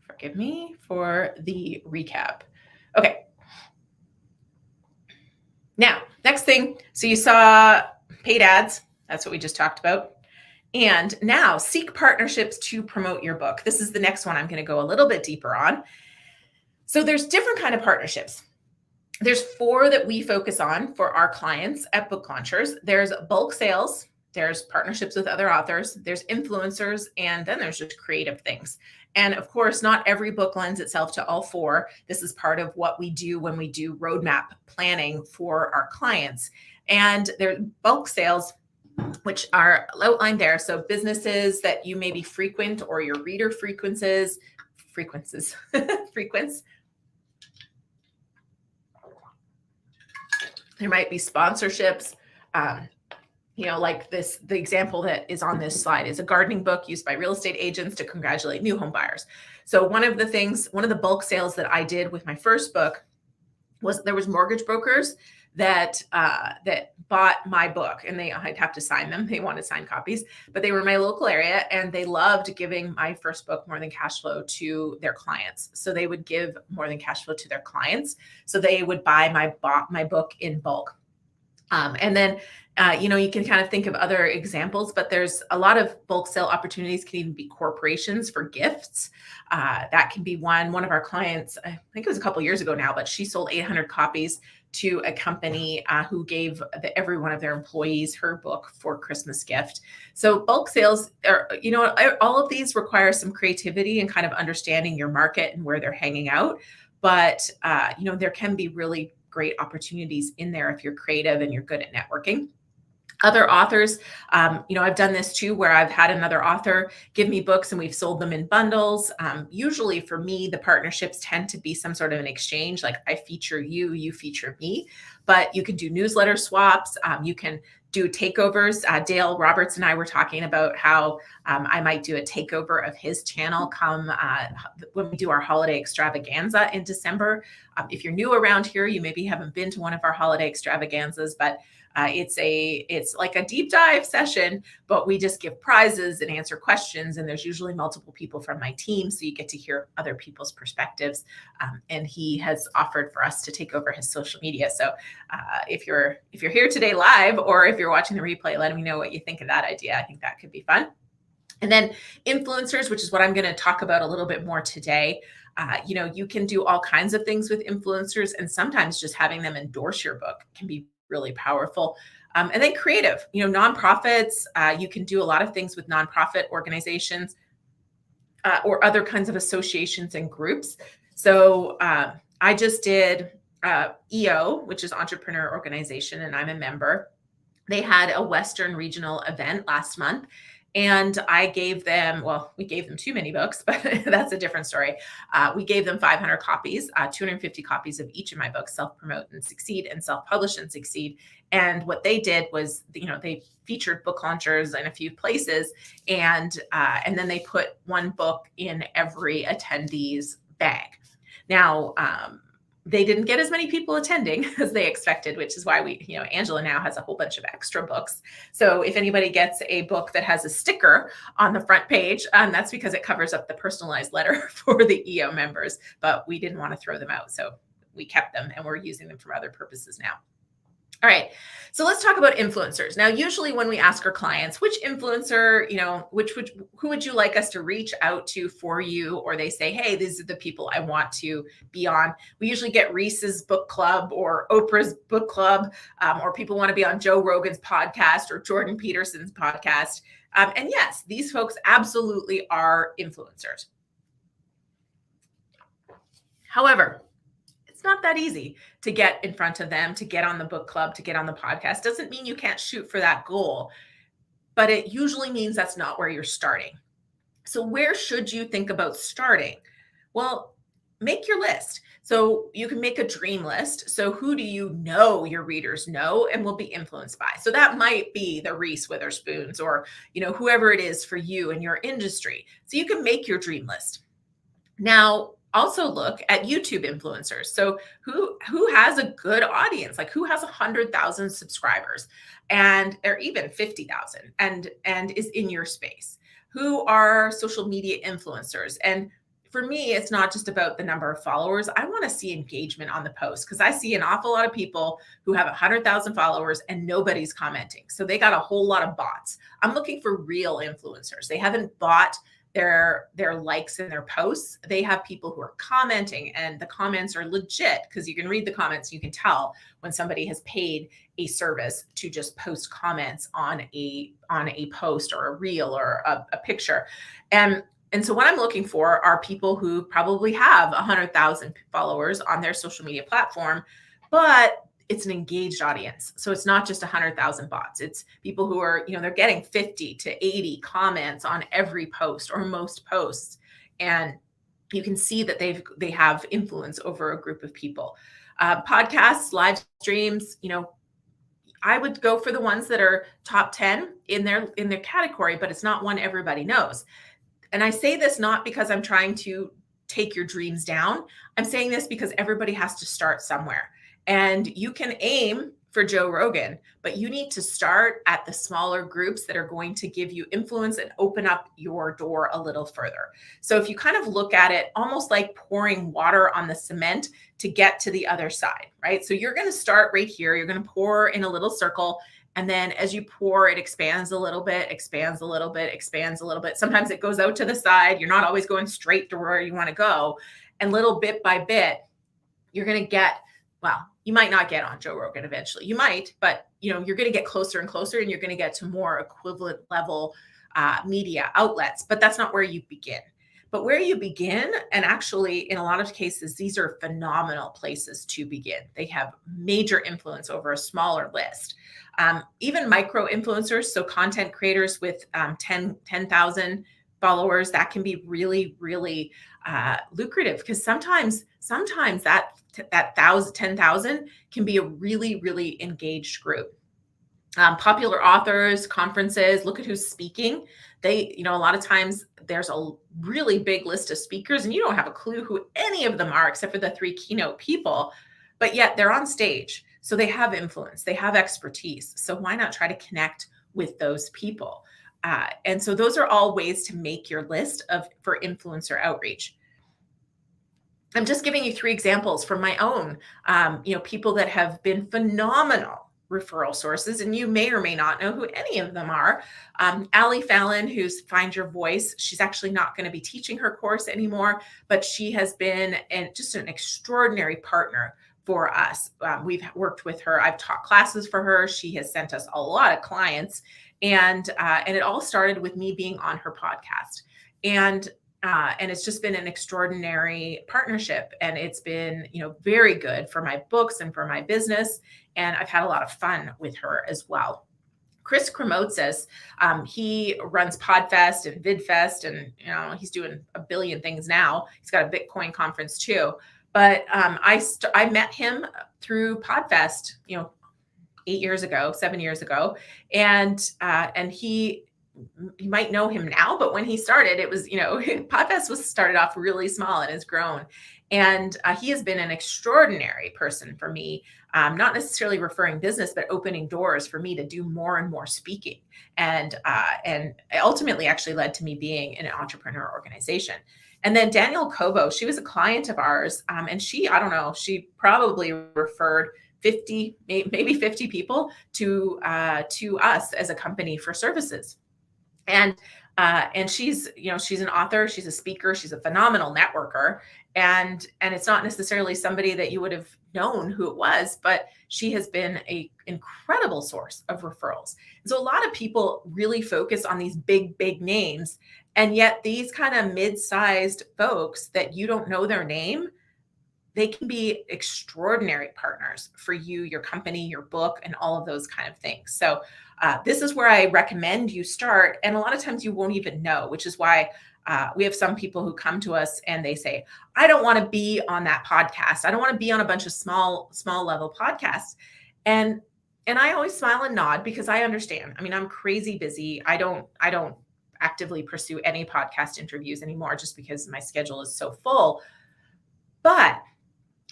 forgive me for the recap. Okay. Now, next thing. So you saw paid ads. That's what we just talked about. And now seek partnerships to promote your book. This is the next one I'm going to go a little bit deeper on. So there's different kind of partnerships. There's 4 that we focus on for our clients at Book Launchers. There's bulk sales, there's partnerships with other authors, there's influencers, and then there's just creative things. And of course, not every book lends itself to all 4. This is part of what we do when we do roadmap planning for our clients. And there's bulk sales, which are outlined there. So businesses that you maybe frequent or your reader frequents. There might be sponsorships, like the example that is on this slide is a gardening book used by real estate agents to congratulate new home buyers. So one of the bulk sales that I did with my first book was there was mortgage brokers that bought my book, and I'd have to sign them. They wanted signed copies, but they were in my local area and they loved giving my first book, More Than Cash Flow, to their clients. So they would give More Than Cash Flow to their clients. So they would buy my book in bulk. And then, you can kind of think of other examples, but there's a lot of bulk sale opportunities. Can even be corporations for gifts. That can be one of our clients, I think it was a couple years ago now, but she sold 800 copies to a company who gave every one of their employees her book for Christmas gift. So bulk sales are, all of these require some creativity and kind of understanding your market and where they're hanging out. But, there can be really great opportunities in there if you're creative and you're good at networking. Other authors, I've done this too, where I've had another author give me books and we've sold them in bundles. Usually for me, the partnerships tend to be some sort of an exchange, like I feature you, you feature me, but you can do newsletter swaps. You can do takeovers. Dale Roberts and I were talking about how I might do a takeover of his channel come when we do our holiday extravaganza in December. If you're new around here, you maybe haven't been to one of our holiday extravaganzas, but It's like a deep dive session, but we just give prizes and answer questions. And there's usually multiple people from my team, so you get to hear other people's perspectives. And he has offered for us to take over his social media. So if you're here today live, or if you're watching the replay, let me know what you think of that idea. I think that could be fun. And then influencers, which is what I'm going to talk about a little bit more today. You can do all kinds of things with influencers, and sometimes just having them endorse your book can be really powerful. And then creative, nonprofits, you can do a lot of things with nonprofit organizations or other kinds of associations and groups. So I just did EO, which is Entrepreneur Organization, and I'm a member. They had a Western regional event last month. And I gave them, we gave them too many books, but that's a different story. We gave them 500 copies, 250 copies of each of my books, Self-Promote and Succeed and Self-Publish and Succeed. And what they did was, they featured book launchers in a few places, and then they put one book in every attendee's bag. Now, they didn't get as many people attending as they expected, which is why Angela now has a whole bunch of extra books. So if anybody gets a book that has a sticker on the front page, that's because it covers up the personalized letter for the EO members, but we didn't want to throw them out. So we kept them, and we're using them for other purposes now. All right, so let's talk about influencers. Now, usually when we ask our clients, which influencer, who would you like us to reach out to for you? Or they say, hey, these are the people I want to be on. We usually get Reese's book club or Oprah's book club, or people want to be on Joe Rogan's podcast or Jordan Peterson's podcast. And yes, these folks absolutely are influencers. However, it's not that easy to get in front of them, to get on the book club, to get on the podcast. Doesn't mean you can't shoot for that goal, but it usually means that's not where you're starting. So where should you think about starting? Well, make your list. So you can make a dream list. So who do you know your readers know and will be influenced by? So that might be the Reese Witherspoons or, whoever it is for you in your industry. So you can make your dream list. Now, also look at YouTube influencers. So who has a good audience? Like who has 100,000 subscribers or even 50,000 and is in your space? Who are social media influencers? And for me, it's not just about the number of followers. I want to see engagement on the post, because I see an awful lot of people who have 100,000 followers and nobody's commenting. So they got a whole lot of bots. I'm looking for real influencers. They haven't bought their likes in their posts. They have people who are commenting, and the comments are legit, because you can read the comments. You can tell when somebody has paid a service to just post comments on a post or a reel or a picture. And so what I'm looking for are people who probably have 100,000 followers on their social media platform, but it's an engaged audience. So it's not just 100,000 bots. It's people who are, they're getting 50 to 80 comments on every post or most posts. And you can see that they have influence over a group of people. Podcasts, live streams, I would go for the ones that are top 10 in their category, but it's not one everybody knows. And I say this not because I'm trying to take your dreams down. I'm saying this because everybody has to start somewhere. And you can aim for Joe Rogan, but you need to start at the smaller groups that are going to give you influence and open up your door a little further. So if you kind of look at it almost like pouring water on the cement to get to the other side, right? So you're going to start right here. You're going to pour in a little circle. And then as you pour, it expands a little bit, expands a little bit, expands a little bit. Sometimes it goes out to the side. You're not always going straight to where you want to go. And little bit by bit, you're going to get, you might not get on Joe Rogan eventually. You might, but you're going to get closer and closer, and you're going to get to more equivalent level media outlets. But that's not where you begin. But where you begin, and actually in a lot of cases, these are phenomenal places to begin. They have major influence over a smaller list. Even micro influencers, so content creators with 10,000 followers, that can be really, really lucrative, because sometimes that 10,000 can be a really, really engaged group. Popular authors, conferences, look at who's speaking. A lot of times there's a really big list of speakers and you don't have a clue who any of them are except for the 3 keynote people, but yet they're on stage. So they have influence, they have expertise. So why not try to connect with those people? And so those are all ways to make your list for influencer outreach. I'm just giving you 3 examples from my own, people that have been phenomenal referral sources, and you may or may not know who any of them are. Allie Fallon, who's Find Your Voice, she's actually not going to be teaching her course anymore, but she has been just an extraordinary partner for us. We've worked with her. I've taught classes for her. She has sent us a lot of clients, and it all started with me being on her podcast. And it's just been an extraordinary partnership, and it's been, very good for my books and for my business. And I've had a lot of fun with her as well. Chris Kremotsis, he runs PodFest and VidFest, and he's doing a billion things now. He's got a Bitcoin conference too. But I met him through PodFest, 7 years ago, and you might know him now, but when he started, it was, PodFest was started off really small and has grown. And he has been an extraordinary person for me, not necessarily referring business, but opening doors for me to do more and more speaking. And it ultimately actually led to me being in an entrepreneur organization. And then Danielle Cobo, she was a client of ours. And she probably referred 50, maybe 50 people to us as a company for services. And she's an author, she's a speaker, she's a phenomenal networker. And it's not necessarily somebody that you would have known who it was, but she has been an incredible source of referrals. And so a lot of people really focus on these big names. And yet these kind of mid-sized folks that you don't know their name, they can be extraordinary partners for you, your company, your book, and all of those kind of things. So this is where I recommend you start. And a lot of times you won't even know, which is why we have some people who come to us and they say, I don't want to be on that podcast. I don't want to be on a bunch of small level podcasts. And I always smile and nod because I understand. I mean, I'm crazy busy. I don't actively pursue any podcast interviews anymore just because my schedule is so full. But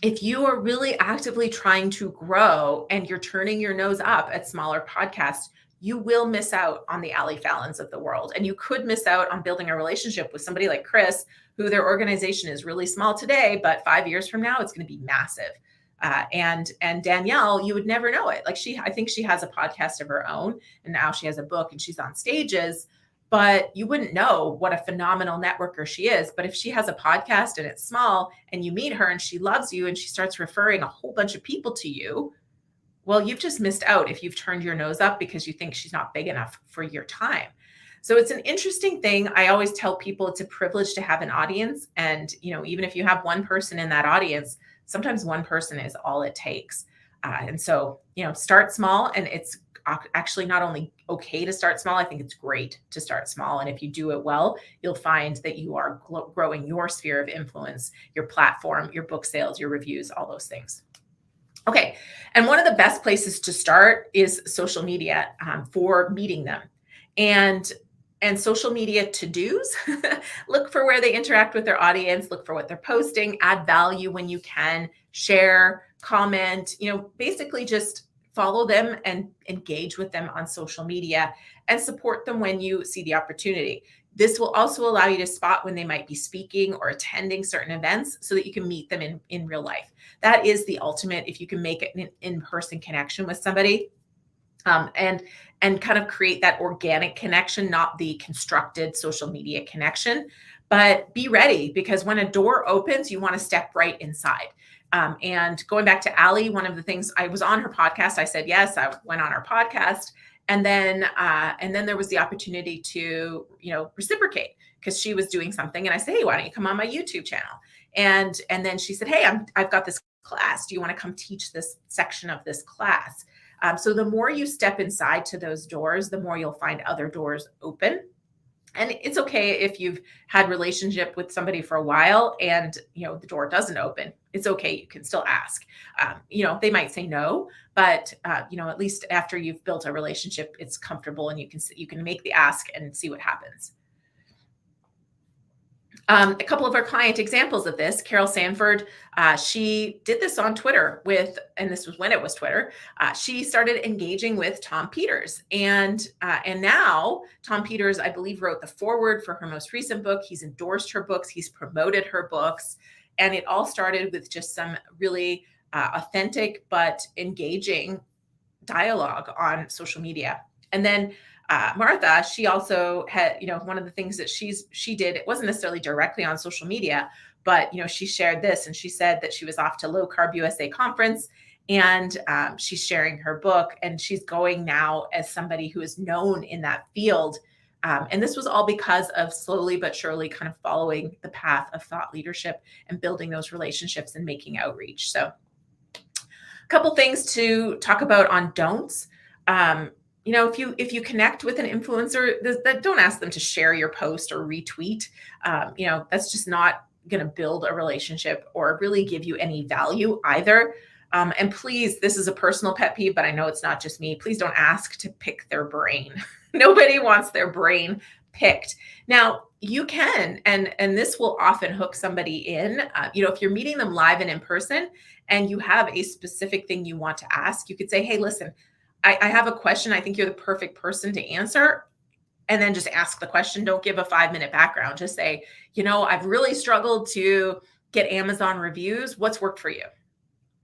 if you are really actively trying to grow and you're turning your nose up at smaller podcasts, you will miss out on the Allie Fallons of the world. And you could miss out on building a relationship with somebody like Chris, who their organization is really small today, but 5 years from now, it's going to be massive. And Danielle, you would never know it. I think she has a podcast of her own, and now she has a book and she's on stages, but you wouldn't know what a phenomenal networker she is. But if she has a podcast and it's small and you meet her and she loves you and she starts referring a whole bunch of people to you, well, you've just missed out if you've turned your nose up because you think she's not big enough for your time. So it's an interesting thing. I always tell people it's a privilege to have an audience. And, even if you have one person in that audience, sometimes one person is all it takes. And so, start small, and it's actually not only okay to start small, I think it's great to start small. And if you do it well, you'll find that you are growing your sphere of influence, your platform, your book sales, your reviews, all those things. Okay. And one of the best places to start is social media for meeting them. And social media to-dos, look for where they interact with their audience, look for what they're posting, add value when you can, share, comment, basically just follow them and engage with them on social media and support them when you see the opportunity. This will also allow you to spot when they might be speaking or attending certain events so that you can meet them in real life. That is the ultimate, if you can make it an in-person connection with somebody, and kind of create that organic connection, not the constructed social media connection. But be ready, because when a door opens, you want to step right inside. And going back to Allie, one of the things, I was on her podcast. I said yes. I went on her podcast, and then there was the opportunity to reciprocate, because she was doing something, and I said, hey, why don't you come on my YouTube channel? And then she said, hey, I've got this class. Do you want to come teach this section of this class? So the more you step inside to those doors, the more you'll find other doors open. And it's okay if you've had relationship with somebody for a while and, the door doesn't open. It's okay. You can still ask. They might say no, but, at least after you've built a relationship, it's comfortable and you can make the ask and see what happens. A couple of our client examples of this, Carol Sanford, she did this on Twitter and this was when it was Twitter. She started engaging with Tom Peters, and now Tom Peters, I believe, wrote the foreword for her most recent book. He's endorsed her books, he's promoted her books, and it all started with just some really authentic but engaging dialogue on social media. And then Martha, she also had, one of the things that she did, it wasn't necessarily directly on social media, but, she shared this, and she said that she was off to Low Carb USA conference, and she's sharing her book, and she's going now as somebody who is known in that field. And this was all because of slowly but surely kind of following the path of thought leadership and building those relationships and making outreach. So a couple things to talk about on don'ts. If you connect with an influencer, don't ask them to share your post or retweet. That's just not going to build a relationship or really give you any value either. And please, this is a personal pet peeve, but I know it's not just me. Please don't ask to pick their brain. Nobody wants their brain picked. Now, you can, and this will often hook somebody in. If you're meeting them live and in person and you have a specific thing you want to ask, you could say, hey, listen, I have a question. I think you're the perfect person to answer. And then just ask the question. Don't give a 5-minute background. Just say, I've really struggled to get Amazon reviews. What's worked for you?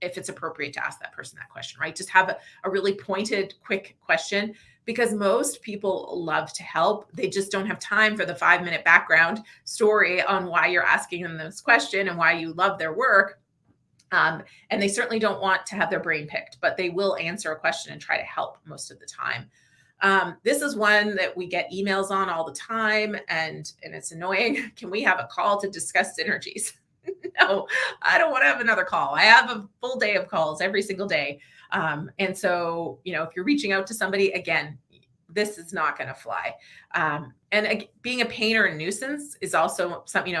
If it's appropriate to ask that person that question, right? Just have a really pointed, quick question, because most people love to help. They just don't have time for the 5-minute background story on why you're asking them this question and why you love their work. And they certainly don't want to have their brain picked, but they will answer a question and try to help most of the time. This is one that we get emails on all the time, and it's annoying. Can we have a call to discuss synergies? No, I don't want to have another call. I have a full day of calls every single day. And so, if you're reaching out to somebody, again, this is not going to fly. And being a pain or a nuisance is also something,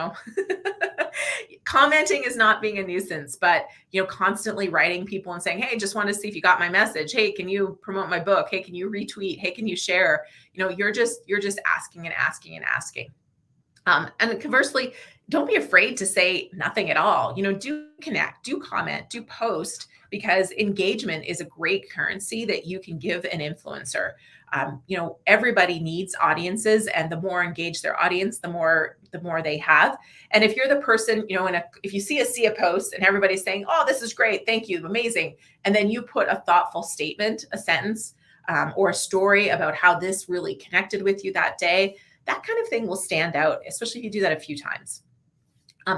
commenting is not being a nuisance, but, constantly writing people and saying, hey, just want to see if you got my message. Hey, can you promote my book? Hey, can you retweet? Hey, can you share? You're just asking and asking and asking. And conversely, don't be afraid to say nothing at all. Do connect, do comment, do post, because engagement is a great currency that you can give an influencer. Everybody needs audiences, and the more engaged their audience, the more they have. And if you're the person, if you see a post and everybody's saying, oh, this is great, thank you, amazing, and then you put a thoughtful statement, a sentence, or a story about how this really connected with you that day, that kind of thing will stand out, especially if you do that a few times.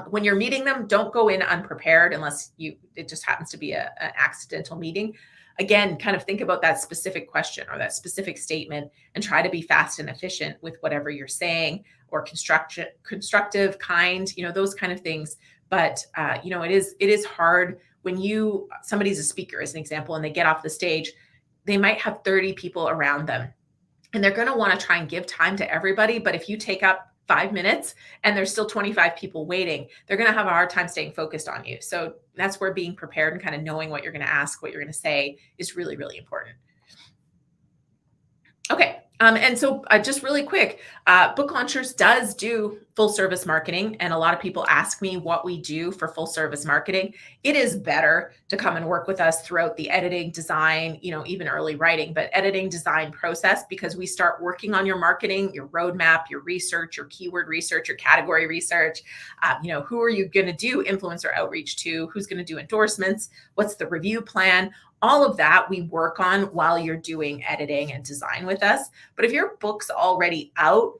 When you're meeting them, don't go in unprepared unless it just happens to be an accidental meeting. Again, kind of think about that specific question or that specific statement and try to be fast and efficient with whatever you're saying, or constructive, kind, those kind of things. But, it is hard when somebody's a speaker, as an example, and they get off the stage, they might have 30 people around them, and they're going to want to try and give time to everybody. But if you take up 5 minutes and there's still 25 people waiting, they're going to have a hard time staying focused on you. So that's where being prepared and kind of knowing what you're going to ask, what you're going to say is really, really important. Okay. And so just really quick, Book Launchers does do full service marketing. And a lot of people ask me what we do for full service marketing. It is better to come and work with us throughout the editing, design, even early writing, but editing, design process, because we start working on your marketing, your roadmap, your research, your keyword research, your category research. Who are you going to do influencer outreach to? Who's going to do endorsements? What's the review plan? All of that we work on while you're doing editing and design with us. But if your book's already out,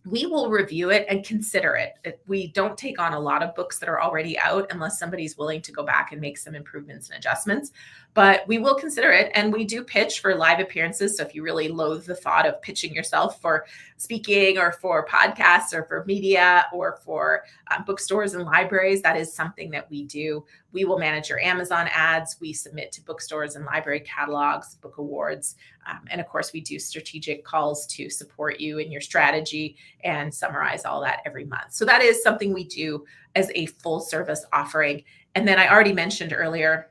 we will review it and consider it. We don't take on a lot of books that are already out unless somebody's willing to go back and make some improvements and adjustments. But we will consider it, and we do pitch for live appearances. So if you really loathe the thought of pitching yourself for speaking or for podcasts or for media or for bookstores and libraries, that is something that we do. We will manage your Amazon ads. We submit to bookstores and library catalogs, book awards. And of course, we do strategic calls to support you in your strategy and summarize all that every month. So that is something we do as a full service offering. And then I already mentioned earlier,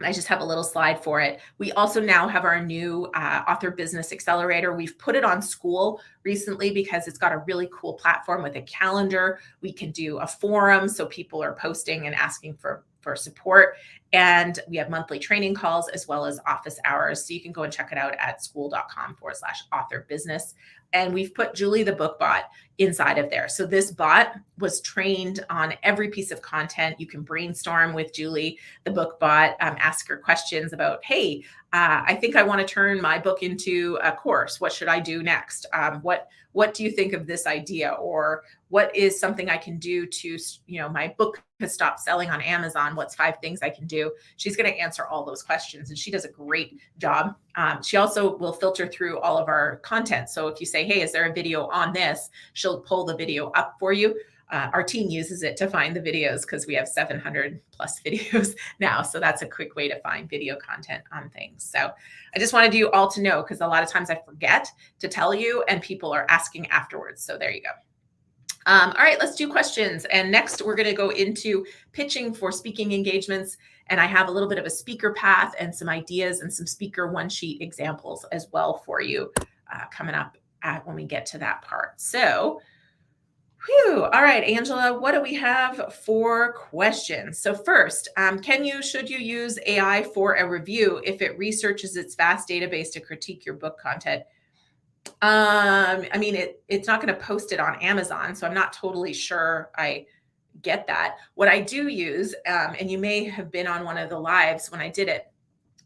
I just have a little slide for it. We also now have our new author business accelerator. We've put it on school recently because it's got a really cool platform with a calendar. We can do a forum, so people are posting and asking for support. And we have monthly training calls as well as office hours. So you can go and check it out at school.com/author business. And we've put Julie the book bot inside of there. So this bot was trained on every piece of content. You can brainstorm with Julie, the book bot, ask her questions about, hey, I think I want to turn my book into a course. What should I do next? What do you think of this idea? Or what is something I can do to, my book has stopped selling on Amazon. What's 5 things I can do? She's going to answer all those questions, and she does a great job. She also will filter through all of our content. So if you say, hey, is there a video on this? She'll pull the video up for you. Our team uses it to find the videos because we have 700 plus videos now. So that's a quick way to find video content on things. So I just wanted you all to know, because a lot of times I forget to tell you and people are asking afterwards. So there you go. All right, let's do questions. And next we're going to go into pitching for speaking engagements. And I have a little bit of a speaker path and some ideas and some speaker one-sheet examples as well for you coming up when we get to that part. So all right, Angela, what do we have for questions? So first, should you use AI for a review if it researches its vast database to critique your book content? I mean, it's not going to post it on Amazon, so I'm not totally sure I get that. What I do use, and you may have been on one of the lives when I did it,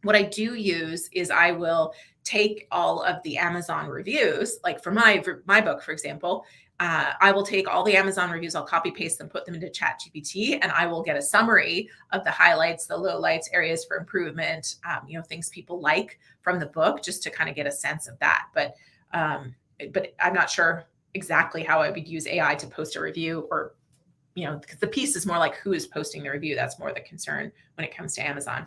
what I do use is I will take all of the Amazon reviews, like for my book, for example, I will take all the Amazon reviews, I'll copy paste them, put them into ChatGPT, and I will get a summary of the highlights, the lowlights, areas for improvement, things people like from the book, just to kind of get a sense of that. But I'm not sure exactly how I would use AI to post a review, or, because the piece is more like who is posting the review. That's more the concern when it comes to Amazon.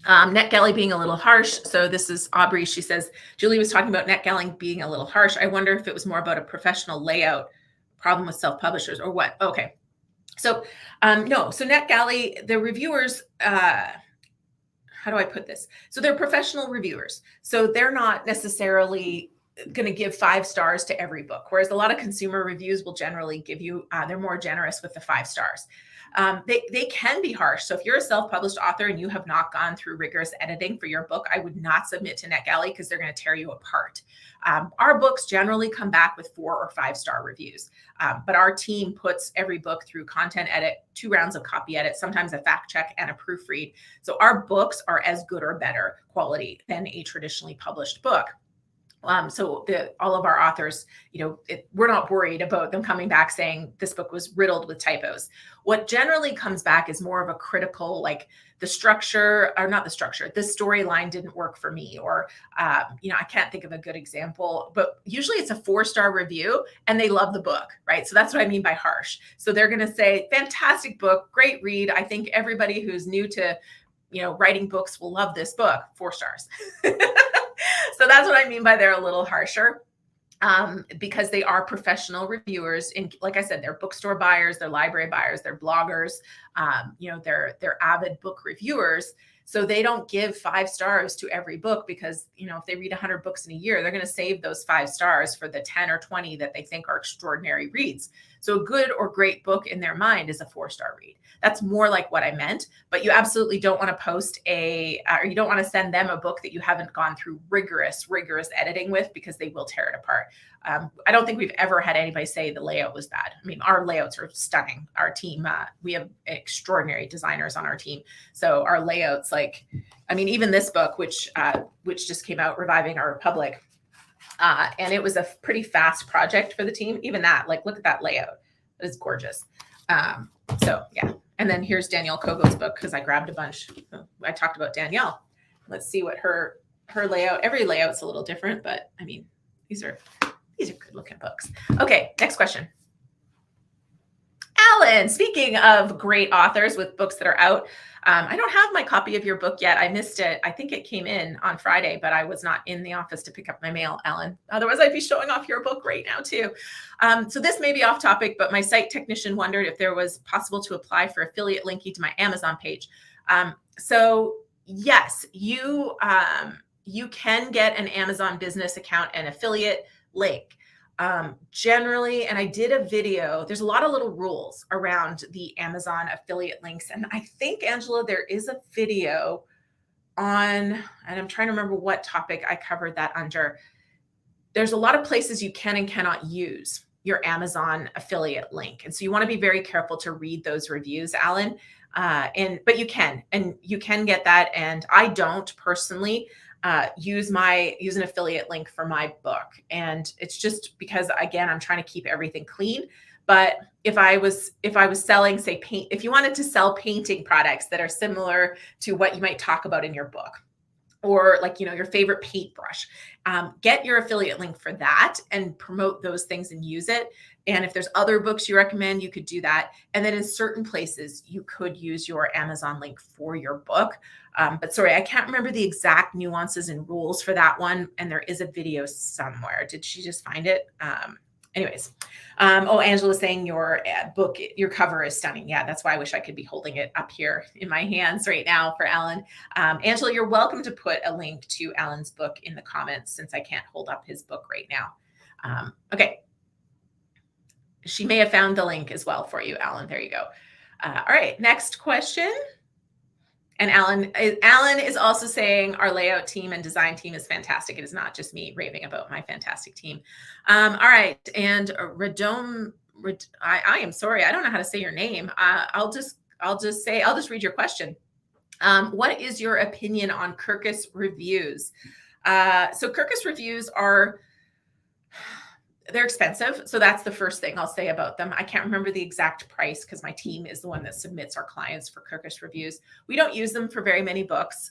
NetGalley being a little harsh. So this is Aubrey. She says, Julie was talking about NetGalley being a little harsh. I wonder if it was more about a professional layout problem with self-publishers or what? Okay. So no. So NetGalley, the reviewers, how do I put this? So they're professional reviewers. So they're not necessarily going to give 5 stars to every book, whereas a lot of consumer reviews will generally give you, they're more generous with the 5 stars. They can be harsh. So if you're a self-published author and you have not gone through rigorous editing for your book, I would not submit to NetGalley because they're going to tear you apart. Our books generally come back with 4 or 5 star reviews, but our team puts every book through content edit, 2 rounds of copy edit, sometimes a fact check and a proofread. So our books are as good or better quality than a traditionally published book. So all of our authors, we're not worried about them coming back saying this book was riddled with typos. What generally comes back is more of a critical, like the structure, or not the structure, the storyline didn't work for me, or, I can't think of a good example, but usually it's a 4-star review and they love the book, right? So that's what I mean by harsh. So they're going to say, fantastic book, great read. I think everybody who's new to, writing books will love this book, 4 stars. So that's what I mean by they're a little harsher, because they are professional reviewers. And like I said, they're bookstore buyers, they're library buyers, they're bloggers, they're avid book reviewers. So they don't give 5 stars to every book because, if they read 100 books in a year, they're going to save those 5 stars for the 10 or 20 that they think are extraordinary reads. So a good or great book in their mind is a 4-star read. That's more like what I meant, but you absolutely don't want to post or you don't want to send them a book that you haven't gone through rigorous editing with, because they will tear it apart. I don't think we've ever had anybody say the layout was bad. I mean, our layouts are stunning. Our team, we have extraordinary designers on our team. So our layouts, even this book, which just came out, Reviving Our Republic, and it was a pretty fast project for the team. Even that, look at that layout. It's gorgeous. So yeah. And then here's Danielle Kogo's book, because I grabbed a bunch. I talked about Danielle. Let's see what her layout. Every layout's a little different, but I mean, these are good looking books. Okay, next question. Alan, speaking of great authors with books that are out, I don't have my copy of your book yet. I missed it. I think it came in on Friday, but I was not in the office to pick up my mail, Alan. Otherwise, I'd be showing off your book right now too. So this may be off topic, but my site technician wondered if there was possible to apply for affiliate linking to my Amazon page. So yes, you can get an Amazon business account and affiliate link. Generally, and I did a video, there's a lot of little rules around the Amazon affiliate links. And I think, Angela, there is a video on, and I'm trying to remember what topic I covered that under. There's a lot of places you can and cannot use your Amazon affiliate link. And so you want to be very careful to read those reviews, Alan. But you can get that. And I don't personally use an affiliate link for my book. And it's just because, again, I'm trying to keep everything clean. But if I was selling, say, paint, if you wanted to sell painting products that are similar to what you might talk about in your book, or like, your favorite paintbrush, get your affiliate link for that and promote those things and use it. And if there's other books you recommend, you could do that. And then in certain places, you could use your Amazon link for your book. But sorry, I can't remember the exact nuances and rules for that one. And there is a video somewhere. Did she just find it? Anyways. Angela's saying your book, your cover is stunning. Yeah, that's why I wish I could be holding it up here in my hands right now for Alan. Angela, you're welcome to put a link to Alan's book in the comments since I can't hold up his book right now. Okay. She may have found the link as well for you, Alan. There you go. All right, next question. And Alan is also saying our layout team and design team is fantastic. It is not just me raving about my fantastic team. All right, and Radom, I am sorry, I don't know how to say your name. I'll just read your question. What is your opinion on Kirkus reviews? So Kirkus reviews they're expensive. So that's the first thing I'll say about them. I can't remember the exact price because my team is the one that submits our clients for Kirkus reviews. We don't use them for very many books,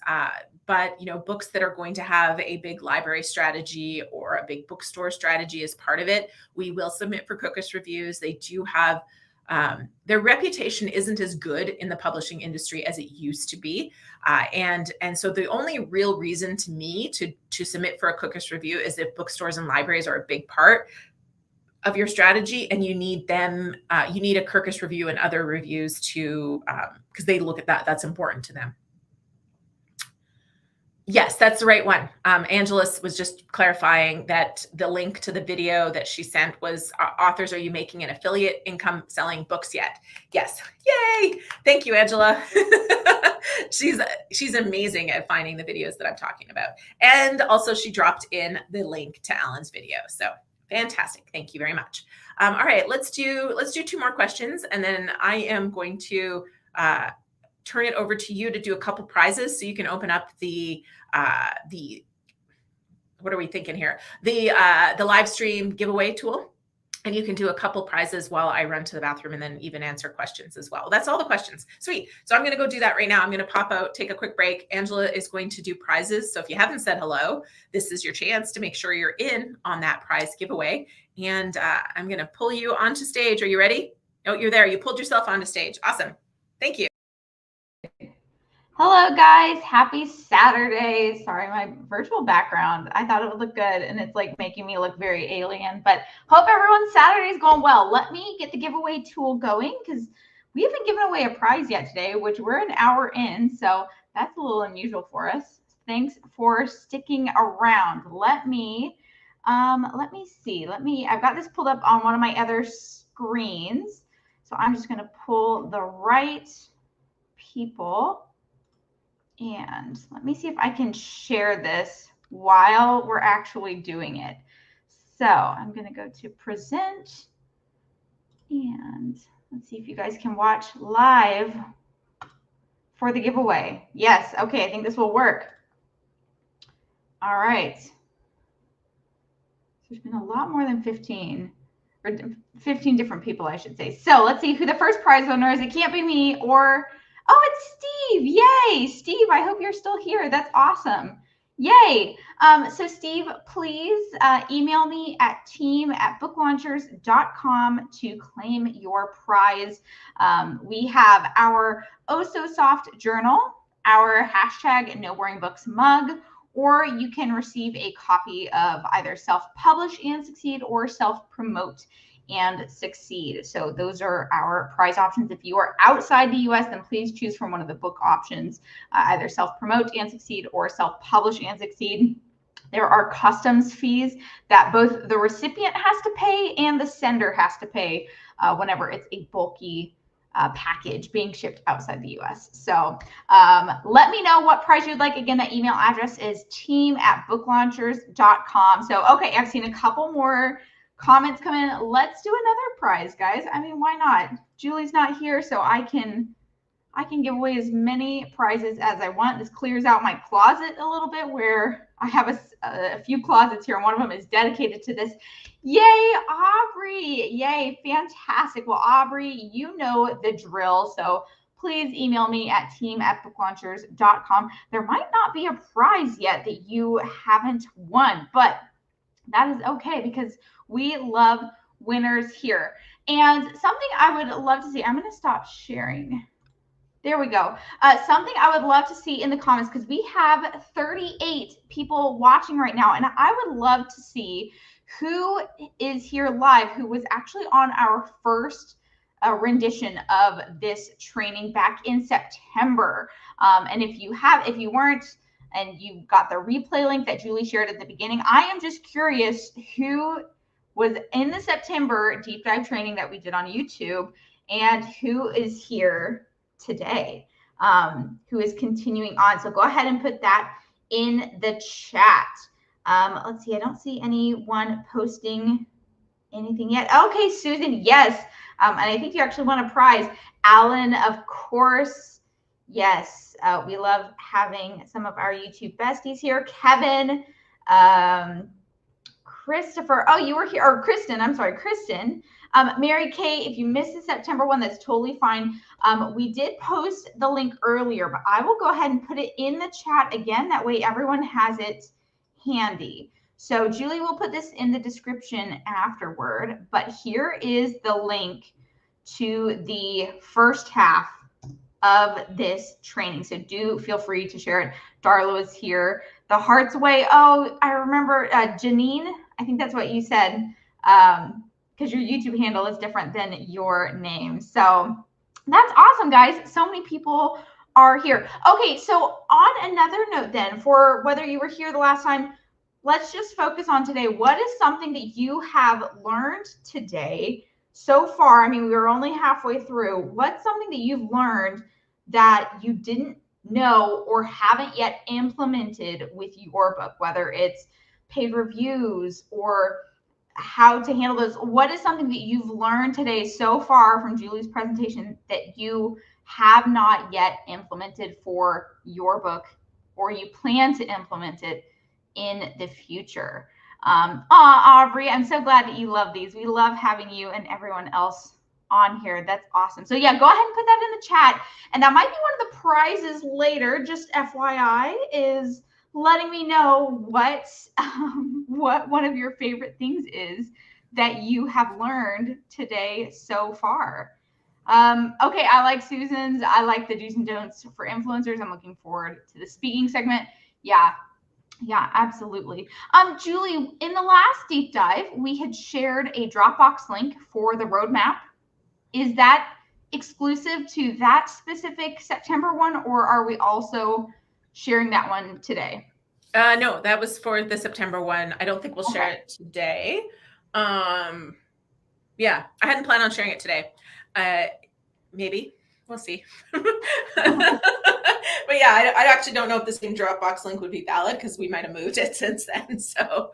but books that are going to have a big library strategy or a big bookstore strategy as part of it, we will submit for Kirkus reviews. They do have their reputation isn't as good in the publishing industry as it used to be. And so the only real reason to me to submit for a Kirkus review is if bookstores and libraries are a big part of your strategy and you need them, you need a Kirkus review and other reviews to, because they look at that, that's important to them. Yes, that's the right one. Angela was just clarifying that the link to the video that she sent was authors, are you making an affiliate income selling books yet? Yes. Yay. Thank you, Angela. She's amazing at finding the videos that I'm talking about. And also she dropped in the link to Alan's video. So fantastic. Thank you very much. All right, let's do 2 more questions. And then I am going to turn it over to you to do a couple prizes so you can open up the what are we thinking here? The live stream giveaway tool, and you can do a couple prizes while I run to the bathroom and then even answer questions as well. That's all the questions. Sweet. So I'm going to go do that right now. I'm going to pop out, take a quick break. Angela is going to do prizes. So if you haven't said hello, this is your chance to make sure you're in on that prize giveaway. And I'm going to pull you onto stage. Are you ready? Oh, you're there. You pulled yourself onto stage. Awesome. Thank you. Hello guys, happy Saturday. Sorry, my virtual background, I thought it would look good and it's like making me look very alien, but hope everyone's Saturday is going well. Let me get the giveaway tool going because we haven't given away a prize yet today, which we're an hour in, so that's a little unusual for us. Thanks for sticking around. Let me see. I've got this pulled up on one of my other screens, so I'm just going to pull the right people. And let me see if I can share this while we're actually doing it. So I'm going to go to present and let's see if you guys can watch live for the giveaway. Yes. Okay. I think this will work. All right. So there's been a lot more than 15 or 15 different people, I should say. So let's see who the first prize winner is. It can't be me or oh, it's Steve. Yay, Steve. I hope you're still here. That's awesome. Yay. So Steve, please email me at team@booklaunchers.com to claim your prize. We have our Oh So Soft journal, our hashtag No Boring Books mug, or you can receive a copy of either Self-Publish and Succeed or Self-Promote and Succeed. So those are our prize options. If you are outside the US, then please choose from one of the book options, either Self-Promote and Succeed or Self-Publish and Succeed. There are customs fees that both the recipient has to pay and the sender has to pay whenever it's a bulky package being shipped outside the US. So let me know what prize you'd like. Again, that email address is team@booklaunchers.com. So, okay, I've seen a couple more comments come in. Let's do another prize, guys. I mean, why not? Julie's not here, so I can give away as many prizes as I want. This clears out my closet a little bit, where I have a few closets here, and one of them is dedicated to this. Yay, Aubrey. Yay, fantastic. Well, Aubrey, you know the drill. So please email me at team@booklaunchers.com. There might not be a prize yet that you haven't won, but that is okay, because we love winners here. And something I would love to see, I'm going to stop sharing. There we go. Something I would love to see in the comments, because we have 38 people watching right now, and I would love to see who is here live, who was actually on our first rendition of this training back in September. And if you weren't, and you got the replay link that Julie shared at the beginning, I am just curious who was in the September deep dive training that we did on YouTube, and who is here today, who is continuing on. So go ahead and put that in the chat. Let's see. I don't see anyone posting anything yet. Okay, Susan, yes. And I think you actually won a prize. Alan, of course. Yes, we love having some of our YouTube besties here. Kevin, Christopher. Oh, you were here. Or Kristen. I'm sorry, Kristen. Mary Kay, if you missed the September one, that's totally fine. We did post the link earlier, but I will go ahead and put it in the chat again. That way everyone has it handy. So Julie will put this in the description afterward, but here is the link to the first half of this training. So do feel free to share it. Darla was here. The Heart's Way. Oh, I remember Janine. I think that's what you said. Because your YouTube handle is different than your name. So that's awesome, guys. So many people are here. Okay, so on another note then, for whether you were here the last time, let's just focus on today. What is something that you have learned today so far? I mean, we were only halfway through. What's something that you've learned that you didn't know or haven't yet implemented with your book, whether it's paid reviews or how to handle those? What is something that you've learned today so far from Julie's presentation that you have not yet implemented for your book, or you plan to implement it in the future? Aubrey, I'm so glad that you love these. We love having you and everyone else on here. That's awesome. So yeah, go ahead and put that in the chat. And that might be one of the prizes later, just FYI, is letting me know what one of your favorite things is that you have learned today so far. Okay, I like Susan's. I like the do's and don'ts for influencers. I'm looking forward to the speaking segment. Yeah, absolutely. Julie, in the last deep dive, we had shared a Dropbox link for the roadmap. Is that exclusive to that specific September one, or are we also sharing that one today? No, that was for the September one. I don't think we'll share it today. Yeah, I hadn't planned on sharing it today. Maybe we'll see. But yeah, I actually don't know if the same Dropbox link would be valid, because we might have moved it since then. So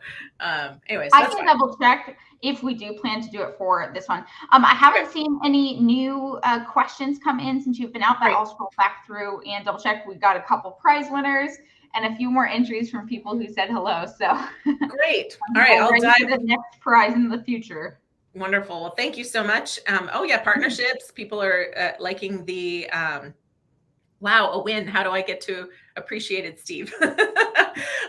anyways, I can double check if we do plan to do it for this one. I haven't seen any new questions come in since you've been out, but I'll scroll back through and double check. We've got a couple prize winners and a few more entries from people who said hello. So great. All right, I'll dive into the next prize in the future. Wonderful. Well, thank you so much. Oh yeah, partnerships. People are liking the wow, a win. How do I get to appreciate it, Steve?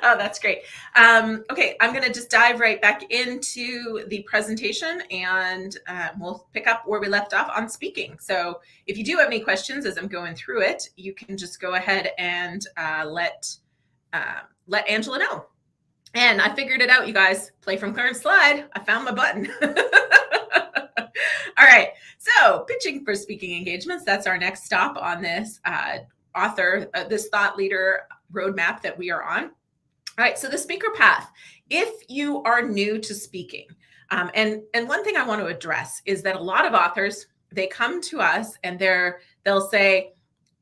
Oh, that's great. Okay, I'm going to just dive right back into the presentation, and we'll pick up where we left off on speaking. So if you do have any questions as I'm going through it, you can just go ahead and let Angela know. And I figured it out, you guys. Play from current slide. I found my button. All right. So pitching for speaking engagements, that's our next stop on this this thought leader roadmap that we are on. All right. So the speaker path. If you are new to speaking, and one thing I want to address is that a lot of authors, they come to us and they'll say,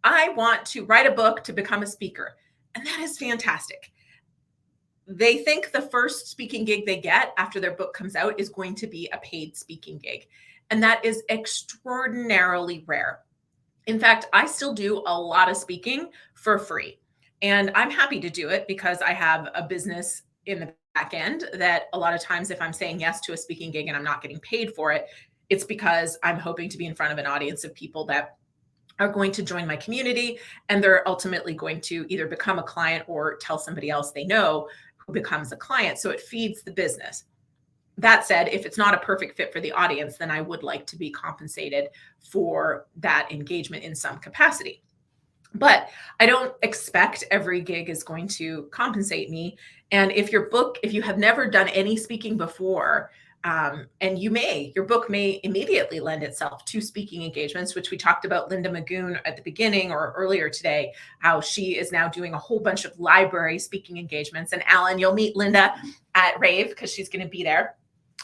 I want to write a book to become a speaker. And that is fantastic. They think the first speaking gig they get after their book comes out is going to be a paid speaking gig. And that is extraordinarily rare. In fact, I still do a lot of speaking for free. And I'm happy to do it because I have a business in the back end that a lot of times if I'm saying yes to a speaking gig and I'm not getting paid for it, it's because I'm hoping to be in front of an audience of people that are going to join my community, and they're ultimately going to either become a client or tell somebody else they know who becomes a client. So it feeds the business. That said, if it's not a perfect fit for the audience, then I would like to be compensated for that engagement in some capacity. But I don't expect every gig is going to compensate me. And if you have never done any speaking before, and your book may immediately lend itself to speaking engagements, which we talked about Linda Magoon at the beginning or earlier today, how she is now doing a whole bunch of library speaking engagements. And Alan, you'll meet Linda at Rave because she's going to be there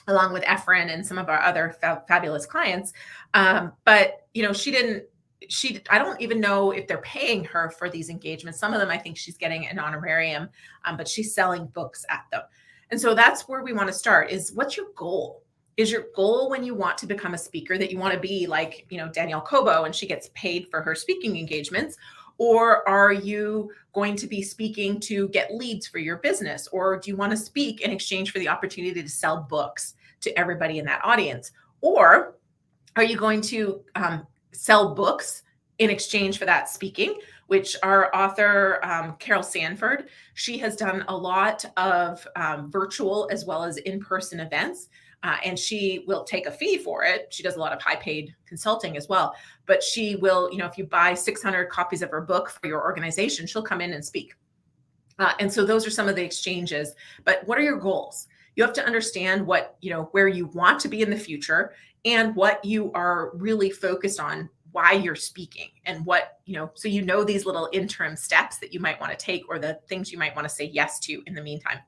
along with Efren and some of our other fabulous clients. But I don't even know if they're paying her for these engagements. Some of them, I think she's getting an honorarium, but she's selling books at them. And so that's where we want to start is what's your goal? Is your goal when you want to become a speaker that you want to be like, Danielle Cobo and she gets paid for her speaking engagements? Or are you going to be speaking to get leads for your business? Or do you want to speak in exchange for the opportunity to sell books to everybody in that audience? Or are you going to sell books in exchange for that speaking, which our author, Carol Sanford, she has done a lot of virtual as well as in-person events. And she will take a fee for it. She does a lot of high paid consulting as well. But she will, if you buy 600 copies of her book for your organization, she'll come in and speak. And so those are some of the exchanges. But what are your goals? You have to understand where you want to be in the future and what you are really focused on, why you're speaking, and so these little interim steps that you might want to take or the things you might want to say yes to in the meantime.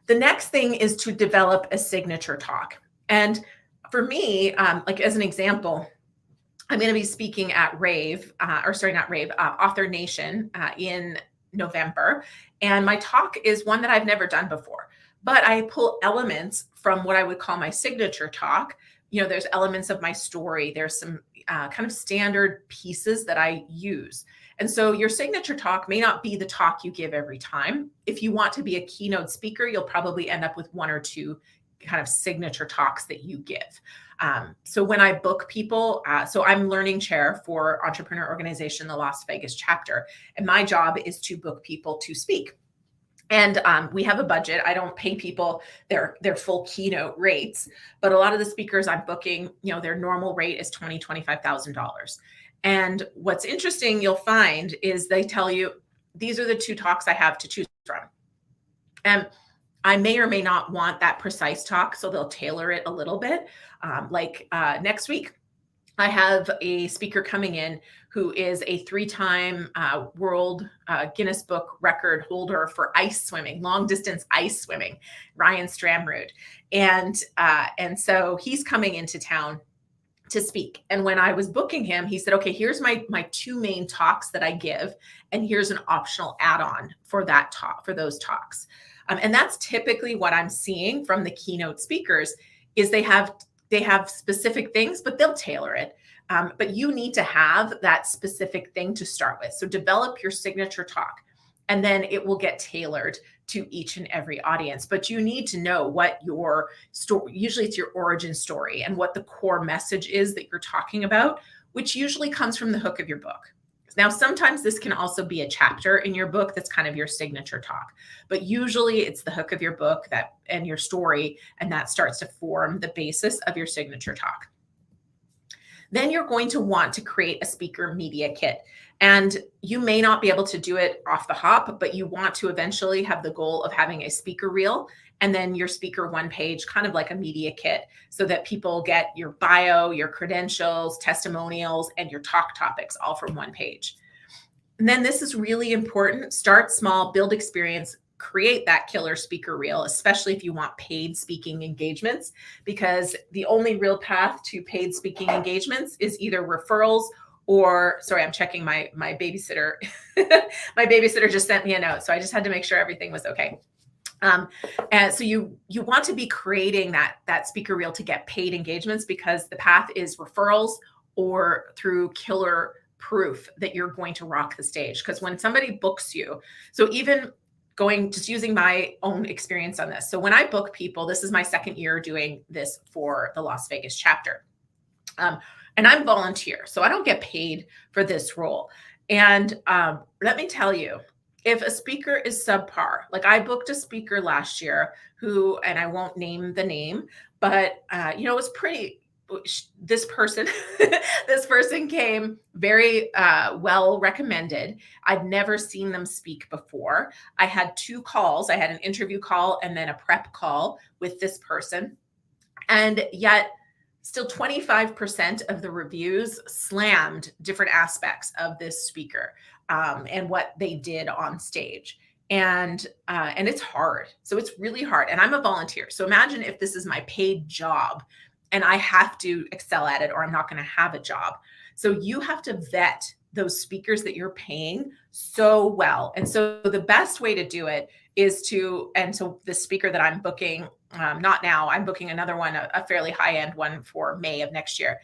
The next thing is to develop a signature talk. And for me, as an example, I'm going to be speaking at Author Nation in November. And my talk is one that I've never done before, but I pull elements from what I would call my signature talk. There's elements of my story. There's some kind of standard pieces that I use. And so your signature talk may not be the talk you give every time. If you want to be a keynote speaker, you'll probably end up with one or two kind of signature talks that you give. So when I book people, so I'm learning chair for Entrepreneur Organization, the Las Vegas chapter, and my job is to book people to speak. And we have a budget. I don't pay people their full keynote rates, but a lot of the speakers I'm booking, their normal rate is $20,000, $25,000. And what's interesting, you'll find, is they tell you, these are the two talks I have to choose from. And I may or may not want that precise talk, so they'll tailor it a little bit. Next week, I have a speaker coming in who is a 3-time world Guinness Book record holder for ice swimming, long distance ice swimming, Ryan Stramrud. And so he's coming into town to speak. And when I was booking him, he said, okay, here's my two main talks that I give, and here's an optional add-on for that talk, for those talks. And that's typically what I'm seeing from the keynote speakers is they have specific things, but they'll tailor it. But you need to have that specific thing to start with. So develop your signature talk, and then it will get tailored to each and every audience. But you need to know what your story, usually it's your origin story, and what the core message is that you're talking about, which usually comes from the hook of your book. Now, sometimes this can also be a chapter in your book that's kind of your signature talk, but usually it's the hook of your book that and your story, and that starts to form the basis of your signature talk. Then you're going to want to create a speaker media kit. And you may not be able to do it off the hop, but you want to eventually have the goal of having a speaker reel and then your speaker one page, kind of like a media kit, so that people get your bio, your credentials, testimonials, and your talk topics all from one page. And then this is really important. Start small, build experience, create that killer speaker reel, especially if you want paid speaking engagements, because the only real path to paid speaking engagements is either referrals or, sorry, I'm checking my babysitter. My babysitter just sent me a note, so I just had to make sure everything was okay. And so you want to be creating that speaker reel to get paid engagements, because the path is referrals or through killer proof that you're going to rock the stage. Because when somebody books you, so even just using my own experience on this. So when I book people, this is my second year doing this for the Las Vegas chapter. And I'm volunteer, so I don't get paid for this role. And let me tell you, if a speaker is subpar, like I booked a speaker last year who, and I won't name the name, but it was pretty, this person came very well recommended. I'd never seen them speak before. I had 2 calls. I had an interview call and then a prep call with this person. And yet still 25% of the reviews slammed different aspects of this speaker and what they did on stage. And it's hard. So it's really hard. And I'm a volunteer. So imagine if this is my paid job and I have to excel at it, or I'm not going to have a job. So you have to vet those speakers that you're paying so well. And so the best way to do it is so the speaker that I'm booking, not now, I'm booking another one, a fairly high-end one for May of next year.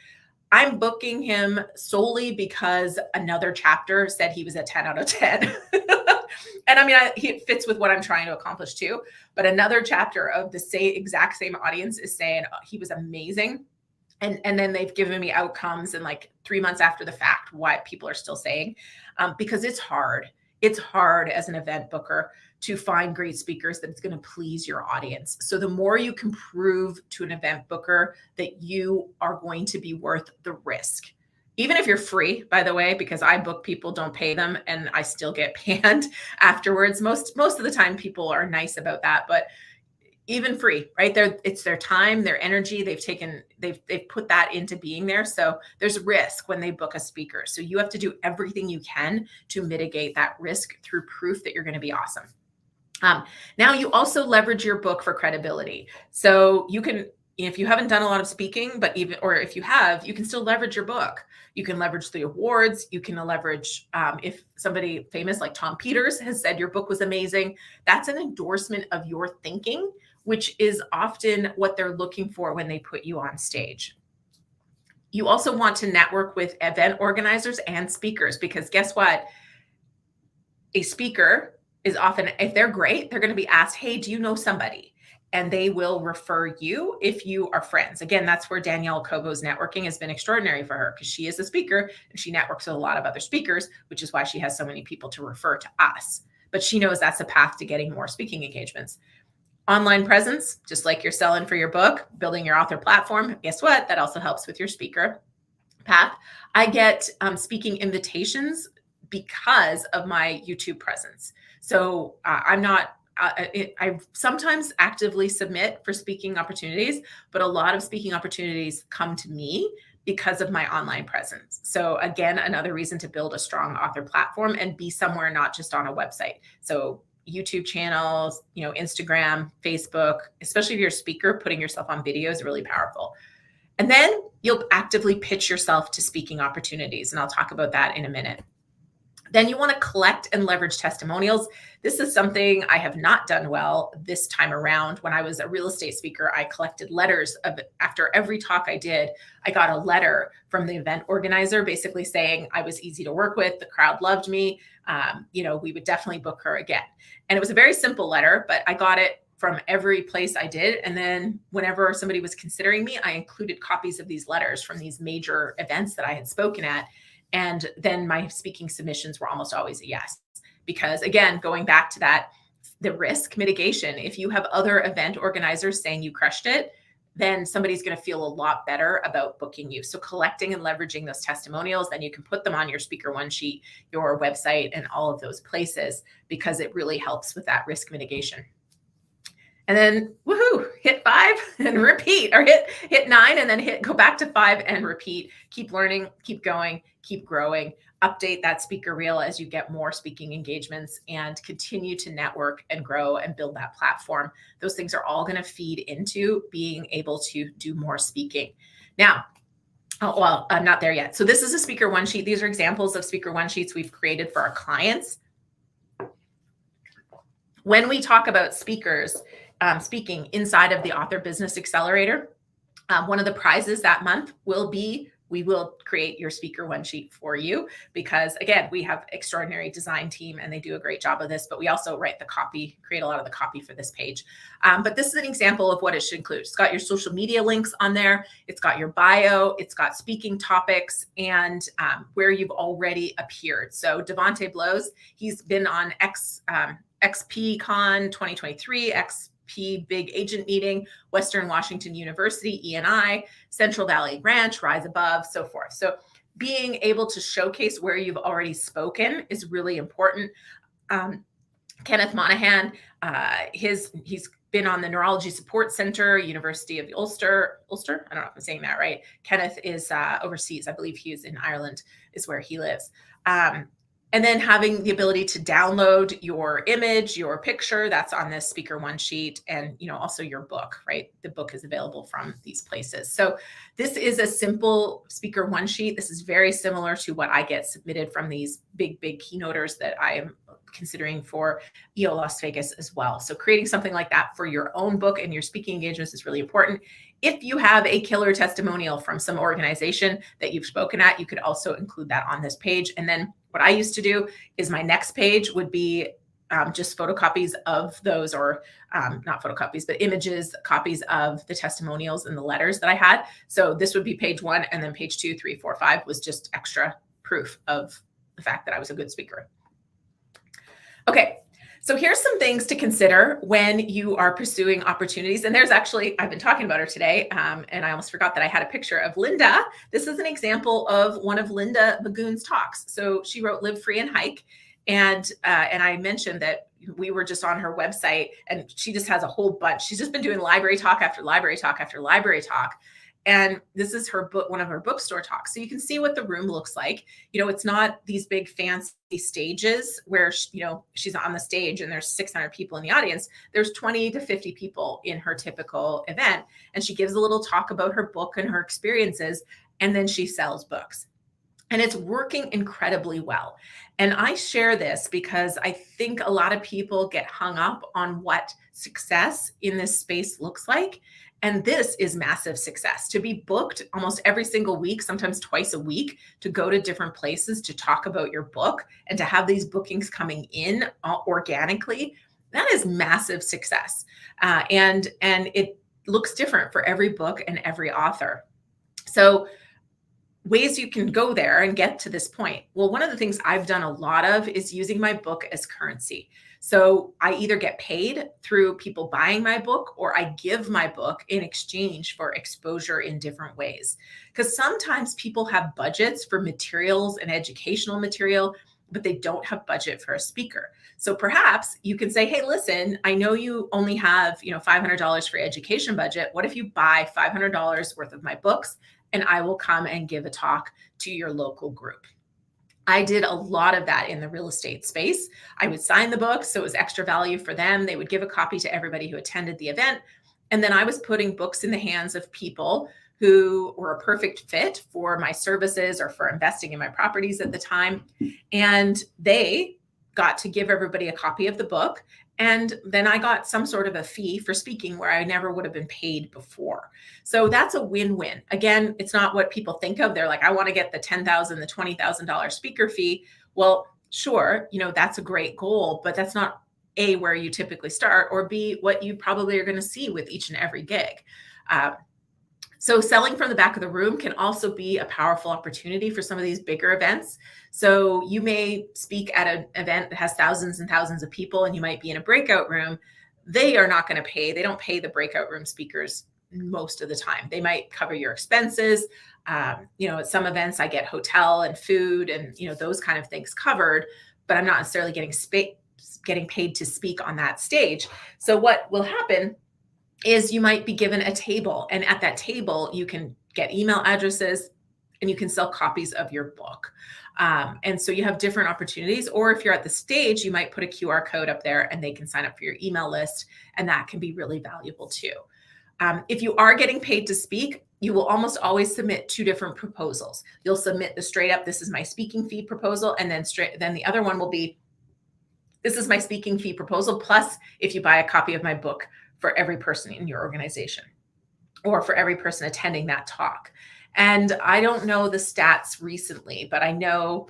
I'm booking him solely because another chapter said he was a 10 out of 10. And I mean, he fits with what I'm trying to accomplish too. But another chapter of the exact same audience is saying he was amazing. And then they've given me outcomes and like 3 months after the fact, why people are still saying, because it's hard. It's hard as an event booker to find great speakers that it's going to please your audience. So the more you can prove to an event booker that you are going to be worth the risk, even if you're free, by the way, because I book people, don't pay them, and I still get panned afterwards. Most of the time people are nice about that, but even free, right? It's their time, their energy. They've put that into being there. So there's risk when they book a speaker. So you have to do everything you can to mitigate that risk through proof that you're going to be awesome. Now you also leverage your book for credibility. So you can, if you haven't done a lot of speaking, or if you have, you can still leverage your book. You can leverage the awards. You can leverage, if somebody famous like Tom Peters has said your book was amazing, that's an endorsement of your thinking, which is often what they're looking for when they put you on stage. You also want to network with event organizers and speakers, because guess what? A speaker is often, if they're great, they're going to be asked, hey, do you know somebody? And they will refer you if you are friends. Again, that's where Danielle Cobo's networking has been extraordinary for her, because she is a speaker and she networks with a lot of other speakers, which is why she has so many people to refer to us. But she knows that's a path to getting more speaking engagements. Online presence, just like you're selling for your book, building your author platform, guess what? That also helps with your speaker path. I get speaking invitations because of my YouTube presence. So I sometimes actively submit for speaking opportunities, but a lot of speaking opportunities come to me because of my online presence. So again, another reason to build a strong author platform and be somewhere, not just on a website. So YouTube channels, Instagram, Facebook, especially if you're a speaker, putting yourself on video is really powerful. And then you'll actively pitch yourself to speaking opportunities. And I'll talk about that in a minute. Then you want to collect and leverage testimonials. This is something I have not done well this time around. When I was a real estate speaker, I collected letters after every talk I did. I got a letter from the event organizer basically saying I was easy to work with. The crowd loved me. We would definitely book her again. And it was a very simple letter, but I got it from every place I did. And then whenever somebody was considering me, I included copies of these letters from these major events that I had spoken at. And then my speaking submissions were almost always a yes. Because again, going back to that, the risk mitigation, if you have other event organizers saying you crushed it, then somebody's going to feel a lot better about booking you. So collecting and leveraging those testimonials, then you can put them on your speaker one sheet, your website, and all of those places, because it really helps with that risk mitigation. And then woohoo, hit 5 and repeat, or hit 9 and then go back to 5 and repeat. Keep learning, keep going, keep growing. Update that speaker reel as you get more speaking engagements, and continue to network and grow and build that platform. Those things are all going to feed into being able to do more speaking. Now, well, I'm not there yet. So this is a speaker one sheet. These are examples of speaker one sheets we've created for our clients. When we talk about speakers speaking inside of the Author Business Accelerator, one of the prizes that month will be, we will create your speaker one sheet for you, because again, we have extraordinary design team and they do a great job of this, but we also write the copy, create a lot of the copy for this page. But this is an example of what it should include. It's got your social media links on there. It's got your bio. It's got speaking topics and where you've already appeared. So Devontae Blows, he's been on XPCon 2023, XP Big Agent Meeting, Western Washington University, E&I, Central Valley Ranch, Rise Above, so forth. So being able to showcase where you've already spoken is really important. Kenneth Monahan, he's been on the Neurology Support Center, University of Ulster. I don't know if I'm saying that right. Kenneth is overseas. I believe he is in Ireland, is where he lives. And then having the ability to download your image, your picture, that's on this speaker one sheet, and also your book, right? The book is available from these places. So this is a simple speaker one sheet. This is very similar to what I get submitted from these big keynoters that I am considering for EO Las Vegas as well. So creating something like that for your own book and your speaking engagements is really important. If you have a killer testimonial from some organization that you've spoken at, you could also include that on this page. And then what I used to do is my next page would be just photocopies of those, or not photocopies, but images, copies of the testimonials and the letters that I had. So this would be page 1, and then page 2, 3, 4, 5 was just extra proof of the fact that I was a good speaker. Okay, so here's some things to consider when you are pursuing opportunities. And there's actually, I've been talking about her today, and I almost forgot that I had a picture of Linda. This is an example of one of Linda Magoon's talks. So she wrote Live Free and Hike. And I mentioned that we were just on her website, and she just has a whole bunch. She's just been doing library talk after library talk after library talk. And this is her book, one of her bookstore talks. So you can see what the room looks like. It's not these big fancy stages where, she's on the stage and there's 600 people in the audience. There's 20 to 50 people in her typical event. And she gives a little talk about her book and her experiences. And then she sells books. And it's working incredibly well. And I share this because I think a lot of people get hung up on what success in this space looks like. And this is massive success, to be booked almost every single week, sometimes twice a week, to go to different places to talk about your book and to have these bookings coming in organically. That is massive success. And it looks different for every book and every author. So ways you can go there and get to this point. Well, one of the things I've done a lot of is using my book as currency. So I either get paid through people buying my book, or I give my book in exchange for exposure in different ways. Because sometimes people have budgets for materials and educational material, but they don't have budget for a speaker. So perhaps you can say, hey, listen, I know you only have, $500 for education budget. What if you buy $500 worth of my books, and I will come and give a talk to your local group? I did a lot of that in the real estate space. I would sign the book, so it was extra value for them. They would give a copy to everybody who attended the event. And then I was putting books in the hands of people who were a perfect fit for my services or for investing in my properties at the time. And they got to give everybody a copy of the book. And then I got some sort of a fee for speaking where I never would have been paid before. So that's a win-win. Again, it's not what people think of. They're like, I want to get the $10,000, the $20,000 speaker fee. Well, sure, that's a great goal, but that's not A, where you typically start, or B, what you probably are going to see with each and every gig. So selling from the back of the room can also be a powerful opportunity for some of these bigger events. So you may speak at an event that has thousands and thousands of people, and you might be in a breakout room. They are not going to pay. They don't pay the breakout room speakers most of the time. They might cover your expenses. At some events I get hotel and food and, those kind of things covered, but I'm not necessarily getting paid to speak on that stage. So what will happen is you might be given a table, and at that table you can get email addresses and you can sell copies of your book. And so you have different opportunities, or if you're at the stage, you might put a QR code up there and they can sign up for your email list, and that can be really valuable too. If you are getting paid to speak, you will almost always submit two different proposals. You'll submit the straight up, this is my speaking fee proposal, and then the other one will be, this is my speaking fee proposal, plus if you buy a copy of my book for every person in your organization or for every person attending that talk. And I don't know the stats recently, but I know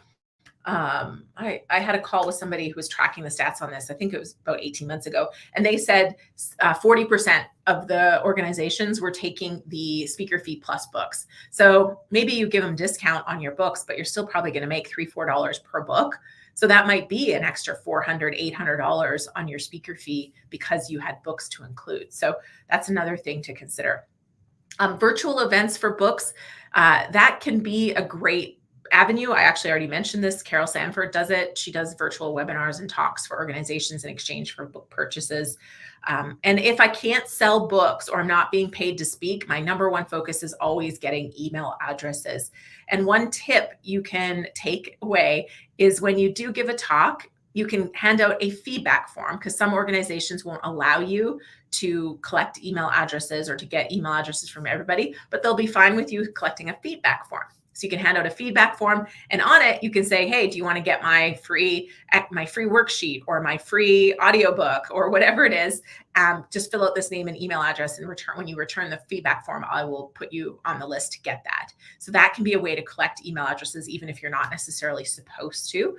I had a call with somebody who was tracking the stats on this. I think it was about 18 months ago. And they said 40% of the organizations were taking the speaker fee plus books. So maybe you give them discount on your books, but you're still probably going to make $3, $4 per book. So that might be an extra $400, $800 on your speaker fee because you had books to include. So that's another thing to consider. Virtual events for books, that can be a great avenue. I actually already mentioned this. Carol Sanford does it. She does virtual webinars and talks for organizations in exchange for book purchases. And if I can't sell books or I'm not being paid to speak, my number one focus is always getting email addresses. And one tip you can take away is when you do give a talk, you can hand out a feedback form, because some organizations won't allow you to collect email addresses or to get email addresses from everybody, but they'll be fine with you collecting a feedback form. So you can hand out a feedback form, and on it you can say, hey, do you want to get my free worksheet or my free audiobook or whatever it is? Just fill out this name and email address, and when you return the feedback form, I will put you on the list to get that. So that can be a way to collect email addresses, even if you're not necessarily supposed to.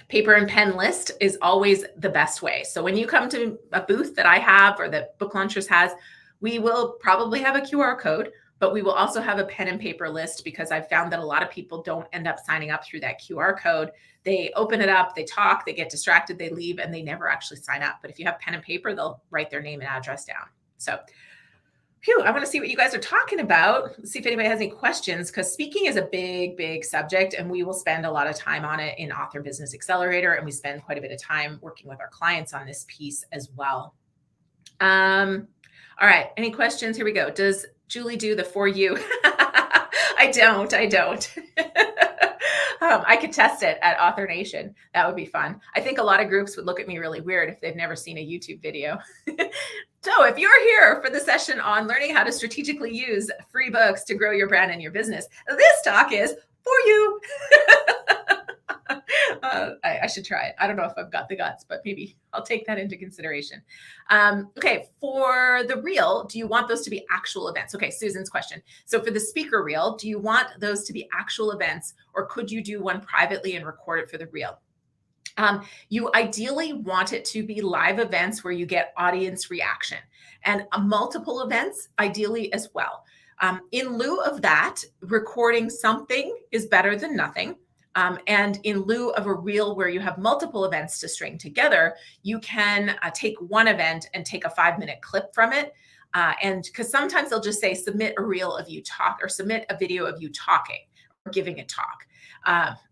Paper and pen list is always the best way. So when you come to a booth that I have or that Book Launchers has, we will probably have a QR code, but we will also have a pen and paper list, because I've found that a lot of people don't end up signing up through that QR code. They open it up, they talk, they get distracted, they leave, and they never actually sign up. But if you have pen and paper, they'll write their name and address down. So I want to see what you guys are talking about. Let's see if anybody has any questions, because speaking is a big, big subject, and we will spend a lot of time on it in Author Business Accelerator, and we spend quite a bit of time working with our clients on this piece as well. All right, any questions? Here we go. Does Julie do the For You? I don't. I could test it at Author Nation. That would be fun. I think a lot of groups would look at me really weird if they've never seen a YouTube video. So if you're here for the session on learning how to strategically use free books to grow your brand and your business, this talk is for you. I should try it. I don't know if I've got the guts, but maybe I'll take that into consideration. Okay, for the reel, do you want those to be actual events? Okay, Susan's question. So for the speaker reel, do you want those to be actual events, or could you do one privately and record it for the reel? You ideally want it to be live events where you get audience reaction, and multiple events ideally as well. In lieu of that, recording something is better than nothing. And in lieu of a reel where you have multiple events to string together, you can take one event and take a 5-minute clip from it. And because sometimes they'll just say, submit a reel of you talk, or submit a video of you talking or giving a talk.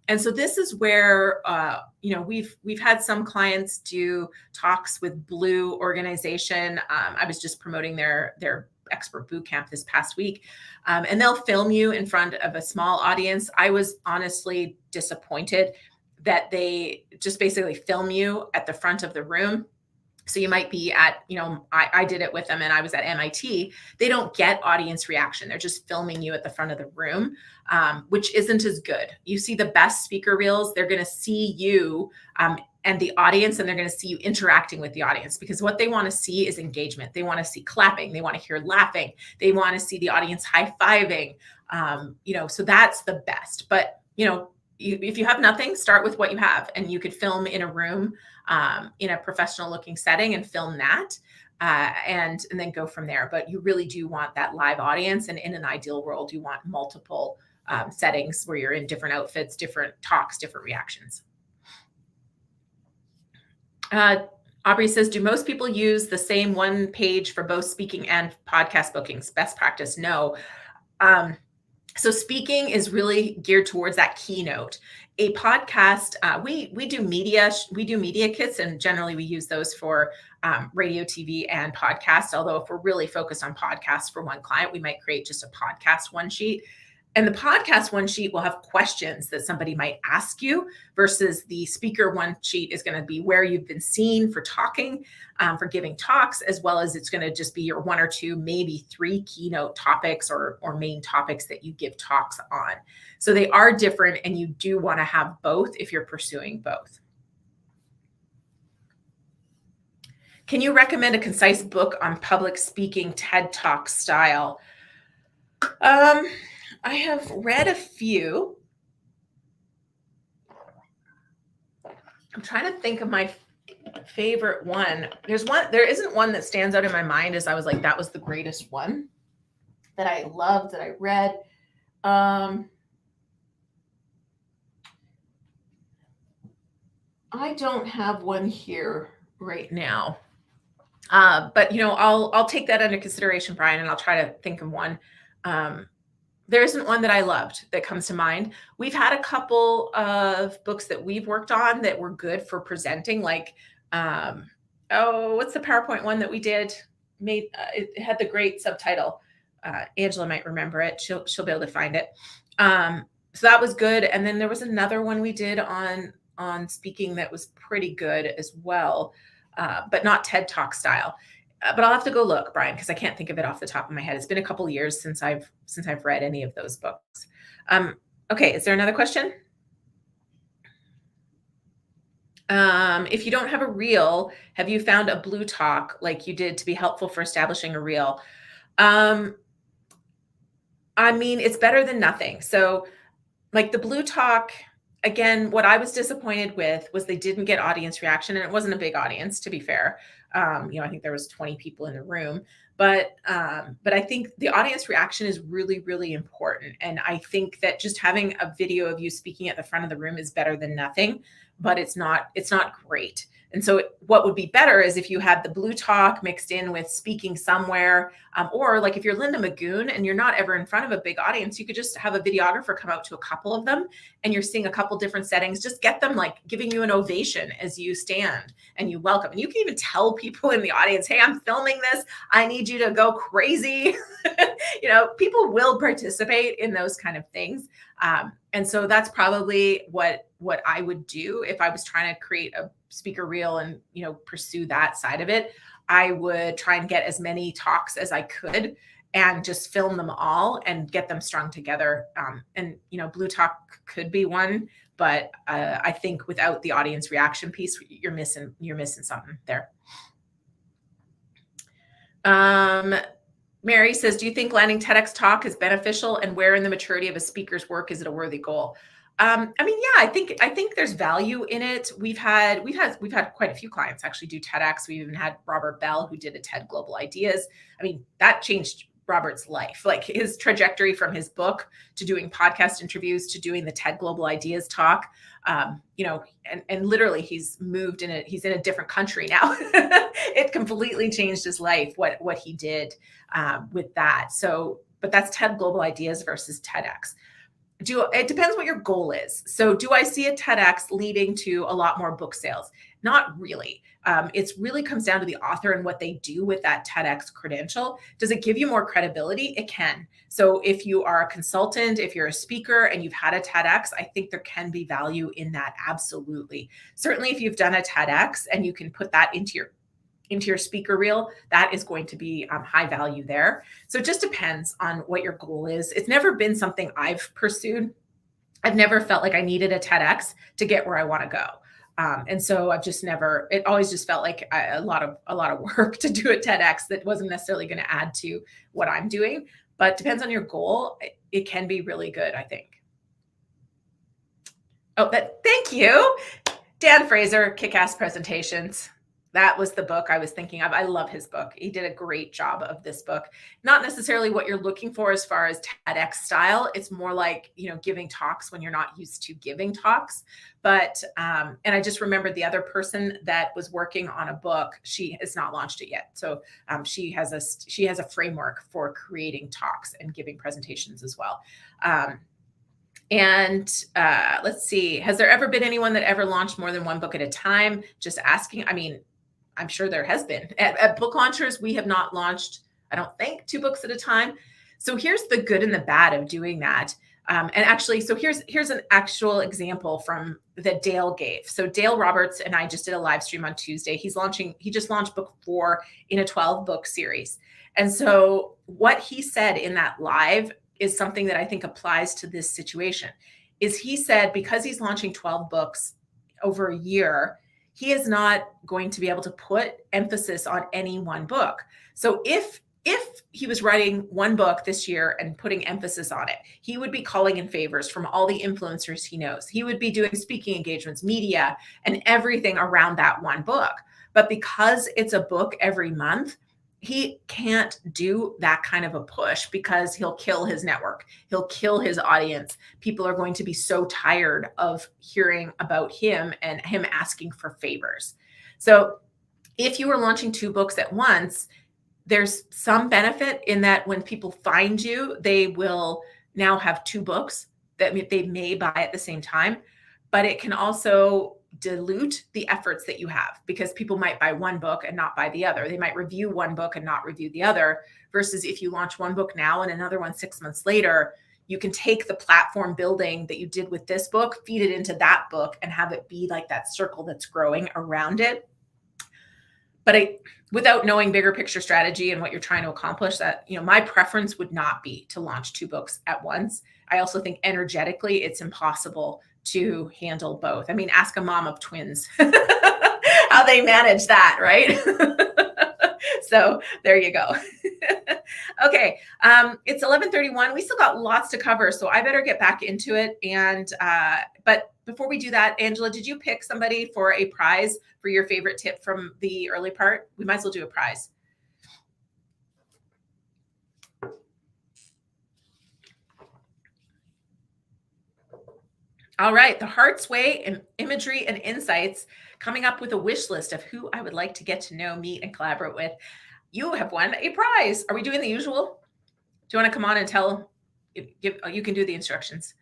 And so this is where, we've had some clients do talks with Blue organization. I was just promoting their expert boot camp this past week. And they'll film you in front of a small audience. I was honestly disappointed that they just basically film you at the front of the room. So you might be at, I did it with them and I was at MIT. They don't get audience reaction. They're just filming you at the front of the room, which isn't as good. You see the best speaker reels, they're going to see you and the audience, and they're going to see you interacting with the audience, because what they want to see is engagement. They want to see clapping. They want to hear laughing. They want to see the audience high-fiving, so that's the best. But, if you have nothing, start with what you have, and you could film in a room in a professional looking setting and film that. and then go from there. But you really do want that live audience. And in an ideal world, you want multiple settings where you're in different outfits, different talks, different reactions. Aubrey says, do most people use the same one page for both speaking and podcast bookings? Best practice? No. So speaking is really geared towards that keynote. A podcast, we do media kits, and generally we use those for radio, TV, and podcast. Although if we're really focused on podcasts for one client, we might create just a podcast one sheet. And the podcast one sheet will have questions that somebody might ask you, versus the speaker one sheet is going to be where you've been seen for talking, for giving talks, as well as it's going to just be your one or two, maybe three keynote topics or main topics that you give talks on. So they are different, and you do want to have both if you're pursuing both. Can you recommend a concise book on public speaking, TED Talk style? I have read a few. I'm trying to think of my favorite one. There isn't one that stands out in my mind as I was like, that was the greatest one that I loved, that I read. I don't have one here right now. But I'll take that under consideration, Brian, and I'll try to think of one. There isn't one that I loved that comes to mind. We've had a couple of books that we've worked on that were good for presenting, like, what's the PowerPoint one that we did? It had the great subtitle. Angela might remember it. She'll be able to find it. So that was good. And then there was another one we did on speaking that was pretty good as well, but not TED Talk style. But I'll have to go look, Brian, because I can't think of it off the top of my head. It's been a couple years since I've read any of those books. Okay, is there another question? If you don't have a reel, have you found a blue talk like you did to be helpful for establishing a reel? I mean, it's better than nothing. So like the blue talk, again, what I was disappointed with was they didn't get audience reaction, and it wasn't a big audience, to be fair. I think there was 20 people in the room, but I think the audience reaction is really, really important. And I think that just having a video of you speaking at the front of the room is better than nothing, but it's not great. And so what would be better is if you had the blue talk mixed in with speaking somewhere, or like if you're Linda Magoon and you're not ever in front of a big audience, you could just have a videographer come out to a couple of them, and you're seeing a couple different settings. Just get them like giving you an ovation as you stand and you welcome. And you can even tell people in the audience, hey, I'm filming this. I need you to go crazy. People will participate in those kind of things. And so that's probably what I would do if I was trying to create a speaker reel and, pursue that side of it. I would try and get as many talks as I could and just film them all and get them strung together. And blue talk could be one, but I think without the audience reaction piece, you're missing something there. Mary says, do you think landing TEDx talk is beneficial, and where in the maturity of a speaker's work is it a worthy goal? Yeah, I think there's value in it. We've had quite a few clients actually do TEDx. We even had Robert Bell, who did a TED Global Ideas. I mean, that changed Robert's life, like his trajectory from his book to doing podcast interviews to doing the TED Global Ideas talk. And literally he's in a different country now. It completely changed his life, what he did with that. So, but that's TED Global Ideas versus TEDx. It depends what your goal is. So do I see a TEDx leading to a lot more book sales? Not really. It really comes down to the author and what they do with that TEDx credential. Does it give you more credibility? It can. So if you are a consultant, if you're a speaker and you've had a TEDx, I think there can be value in that. Absolutely. Certainly if you've done a TEDx and you can put that into your speaker reel, that is going to be high value there. So it just depends on what your goal is. It's never been something I've pursued. I've never felt like I needed a TEDx to get where I want to go. And so it always just felt like a lot of work to do a TEDx that wasn't necessarily going to add to what I'm doing, but depends on your goal. It can be really good, I think. Thank you. Dan Fraser, kick-ass presentations. That was the book I was thinking of. I love his book. He did a great job of this book. Not necessarily what you're looking for as far as TEDx style. It's more like, giving talks when you're not used to giving talks. But, and I just remembered the other person that was working on a book. She has not launched it yet. So she has a framework for creating talks and giving presentations as well. Let's see, has there ever been anyone that ever launched more than one book at a time? Just asking. I mean, I'm sure there has been. At book launchers, we have not launched, I don't think, 2 books at a time. So here's the good and the bad of doing that. And actually, so here's an actual example from that Dale gave. So Dale Roberts and I just did a live stream on Tuesday. He just launched book 4 in a 12-book series. And so what he said in that live is something that I think applies to this situation. Is he said, because he's launching 12 books over a year, he is not going to be able to put emphasis on any one book. So if he was writing one book this year and putting emphasis on it, he would be calling in favors from all the influencers he knows. He would be doing speaking engagements, media, and everything around that one book. But because it's a book every month, he can't do that kind of a push because he'll kill his network. He'll kill his audience. People are going to be so tired of hearing about him and him asking for favors. So if you were launching 2 books at once, there's some benefit in that when people find you, they will now have 2 books that they may buy at the same time, but it can also dilute the efforts that you have because people might buy one book and not buy the other. They might review one book and not review the other, versus if you launch one book now and another one 6 months later, you can take the platform building that you did with this book, feed it into that book, and have it be like that circle that's growing around it. But without knowing bigger picture strategy and what you're trying to accomplish, that, my preference would not be to launch 2 books at once. I also think energetically it's impossible to handle both. I mean, ask a mom of twins how they manage that, right? So there you go. Okay, it's 11:31. We still got lots to cover, so I better get back into it. And but before we do that, Angela, did you pick somebody for a prize for your favorite tip from the early part? We might as well do a prize. All right, the Heart's Way and Imagery and Insights, coming up with a wish list of who I would like to get to know, meet, and collaborate with. You have won a prize. Are we doing the usual? Do you want to come on and tell? You can do the instructions.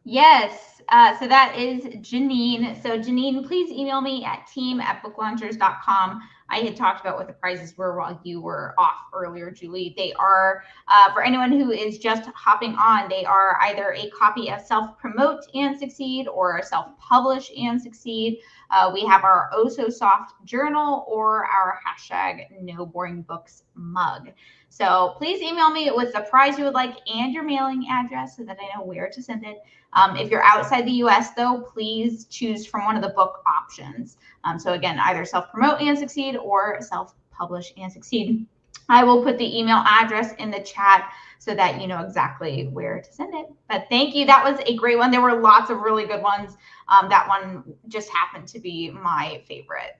Yes. So that is Janine. So Janine, please email me at team@booklaunchers.com. I had talked about what the prizes were while you were off earlier, Julie. They are, for anyone who is just hopping on, they are either a copy of Self-Promote and Succeed or Self-Publish and Succeed. We have our Oh So Soft journal or our #NoBoringBooks mug. So please email me with the prize you would like and your mailing address so that I know where to send it. If you're outside the US, though, please choose from one of the book options. So again, either Self-Promote and Succeed or Self-Publish and Succeed. I will put the email address in the chat so that you know exactly where to send it. But thank you. That was a great one. There were lots of really good ones. That one just happened to be my favorite.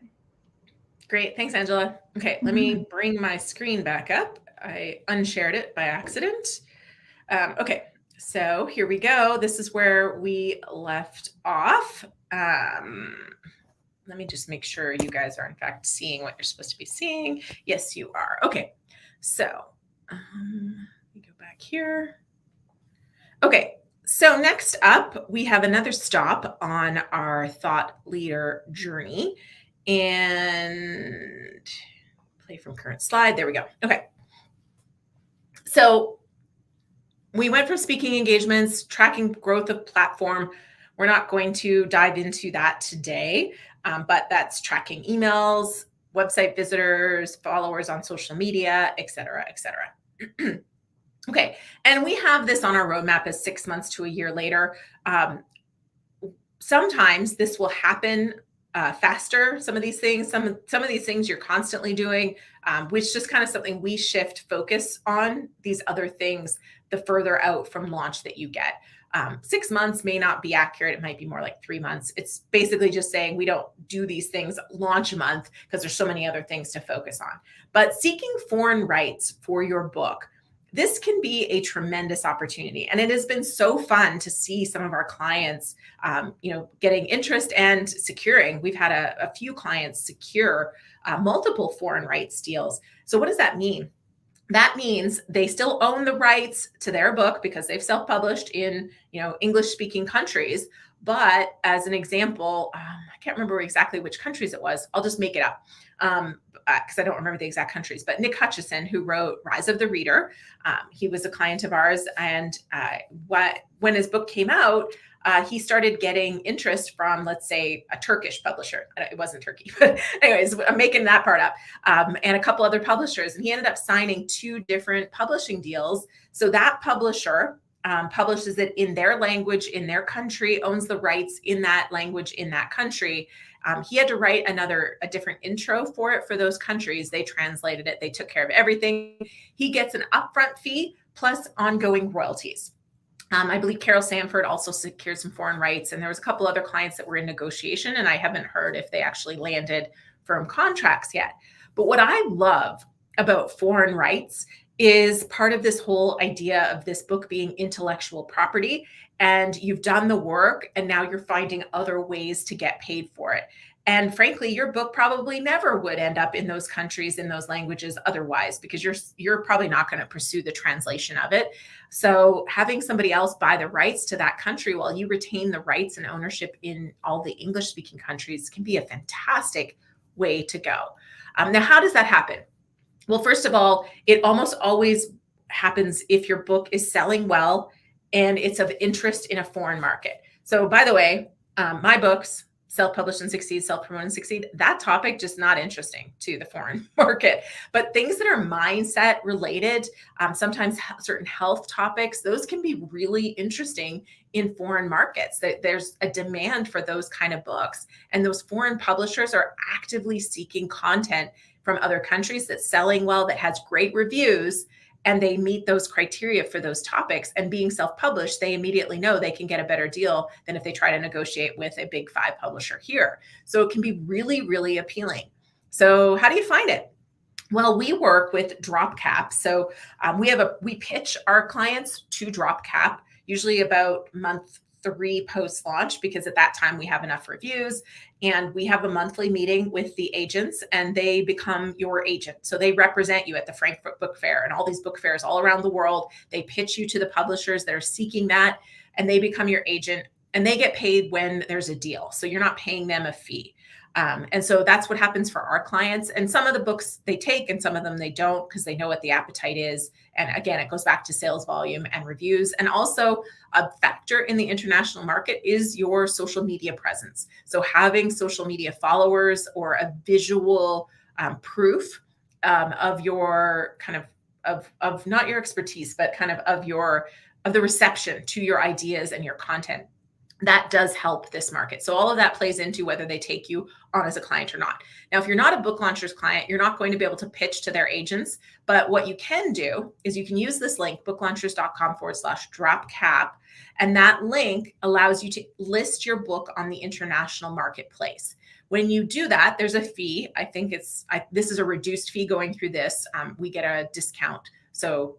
Great. Thanks, Angela. Okay, let me bring my screen back up. I unshared it by accident. Okay, so here we go. This is where we left off. Let me just make sure you guys are in fact seeing what you're supposed to be seeing. Yes, you are. Okay, so let me go back here. Okay, so next up, we have another stop on our thought leader journey. And play from current slide. There we go. Okay. So we went from speaking engagements, tracking growth of platform. We're not going to dive into that today, but that's tracking emails, website visitors, followers on social media, et cetera, et cetera. Okay. And we have this on our roadmap as 6 months to a year later. Sometimes this will happen faster. Some of these things, some of these things you're constantly doing, which is just kind of something we shift focus on these other things the further out from launch that you get. 6 months may not be accurate. It might be more like 3 months. It's basically just saying we don't do these things launch a month because there's so many other things to focus on. But seeking foreign rights for your book, this can be a tremendous opportunity. And it has been so fun to see some of our clients, getting interest and securing. We've had a few clients secure multiple foreign rights deals. So what does that mean? That means they still own the rights to their book because they've self-published in, English-speaking countries. But as an example, I can't remember exactly which countries it was. I'll just make it up because I don't remember the exact countries. But Nick Hutchison, who wrote Rise of the Reader, he was a client of ours. And when his book came out, he started getting interest from, let's say, a Turkish publisher. It wasn't Turkey, but anyways, I'm making that part up. And a couple other publishers. And he ended up signing 2 different publishing deals. So that publisher publishes it in their language, in their country, owns the rights in that language, in that country. He had to write a different intro for it for those countries. They translated it. They took care of everything. He gets an upfront fee plus ongoing royalties. I believe Carol Sanford also secured some foreign rights, and there was a couple other clients that were in negotiation, and I haven't heard if they actually landed firm contracts yet. But what I love about foreign rights is part of this whole idea of this book being intellectual property, and you've done the work, and now you're finding other ways to get paid for it. And frankly, your book probably never would end up in those countries, in those languages otherwise, because you're probably not going to pursue the translation of it. So having somebody else buy the rights to that country while you retain the rights and ownership in all the English-speaking countries can be a fantastic way to go. Now, how does that happen? Well, first of all, it almost always happens if your book is selling well and it's of interest in a foreign market. So by the way, my books, Self-Published and Succeed, Self-Promote and Succeed, that topic just not interesting to the foreign market. But things that are mindset related, sometimes certain health topics, those can be really interesting in foreign markets. There's a demand for those kind of books. And those foreign publishers are actively seeking content from other countries that's selling well, that has great reviews, and they meet those criteria for those topics. And being self-published, they immediately know they can get a better deal than if they try to negotiate with a big 5 publisher here. So it can be really, really appealing. So how do you find it? Well, we work with DropCap. So we pitch our clients to DropCap, usually about month 3 post-launch, because at that time we have enough reviews, and we have a monthly meeting with the agents, and they become your agent. So they represent you at the Frankfurt Book Fair and all these book fairs all around the world. They pitch you to the publishers that are seeking that, and they become your agent, and they get paid when there's a deal. So you're not paying them a fee. And so that's what happens for our clients. And some of the books they take and some of them they don't, because they know what the appetite is. And again, it goes back to sales volume and reviews. And also a factor in the international market is your social media presence. So having social media followers or a visual proof of your kind of not your expertise, but kind of the reception to your ideas and your content. That does help this market. So all of that plays into whether they take you on as a client or not. Now, if you're not a book launcher's client, you're not going to be able to pitch to their agents. But what you can do is you can use this link, booklaunchers.com/dropcap. And that link allows you to list your book on the international marketplace. When you do that, there's a fee. I think this is a reduced fee going through this. We get a discount. So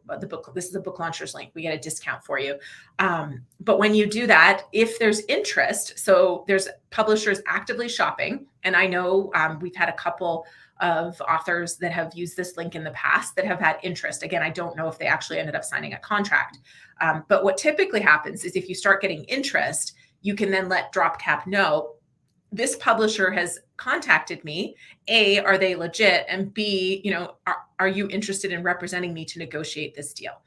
this is a book launchers link. We get a discount for you. But when you do that, if there's interest, so there's publishers actively shopping. And I know we've had a couple of authors that have used this link in the past that have had interest. Again, I don't know if they actually ended up signing a contract. But what typically happens is if you start getting interest, you can then let DropCap know, this publisher has contacted me. A, are they legit? And B, are you interested in representing me to negotiate this deal?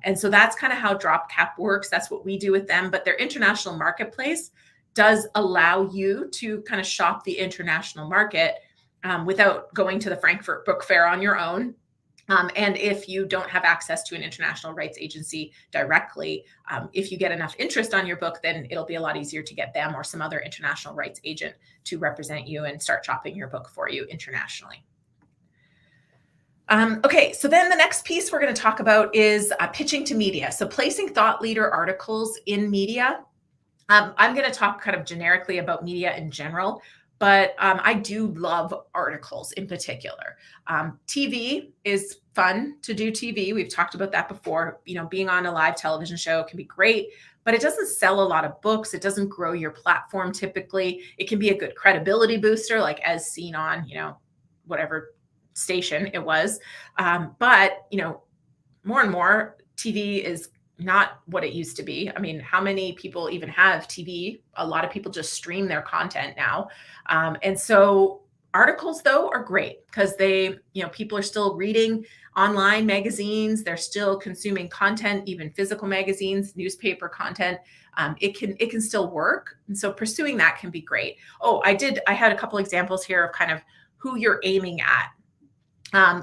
And so that's kind of how DropCap works. That's what we do with them. But their international marketplace does allow you to kind of shop the international market without going to the Frankfurt Book Fair on your own. And if you don't have access to an international rights agency directly, if you get enough interest on your book, then it'll be a lot easier to get them or some other international rights agent to represent you and start shopping your book for you internationally. Okay, so then the next piece we're going to talk about is pitching to media. So placing thought leader articles in media. I'm going to talk kind of generically about media in general, but I do love articles in particular. TV is fun to do TV. We've talked about that before. Being on a live television show can be great, but it doesn't sell a lot of books. It doesn't grow your platform typically. It can be a good credibility booster, like as seen on, whatever station it was. But more and more TV is not what it used to be. I mean, how many people even have TV? A lot of people just stream their content now. And so articles though are great because people are still reading online magazines. They're still consuming content, even physical magazines, newspaper content. It can still work. And so pursuing that can be great. Oh, I had a couple examples here of kind of who you're aiming at.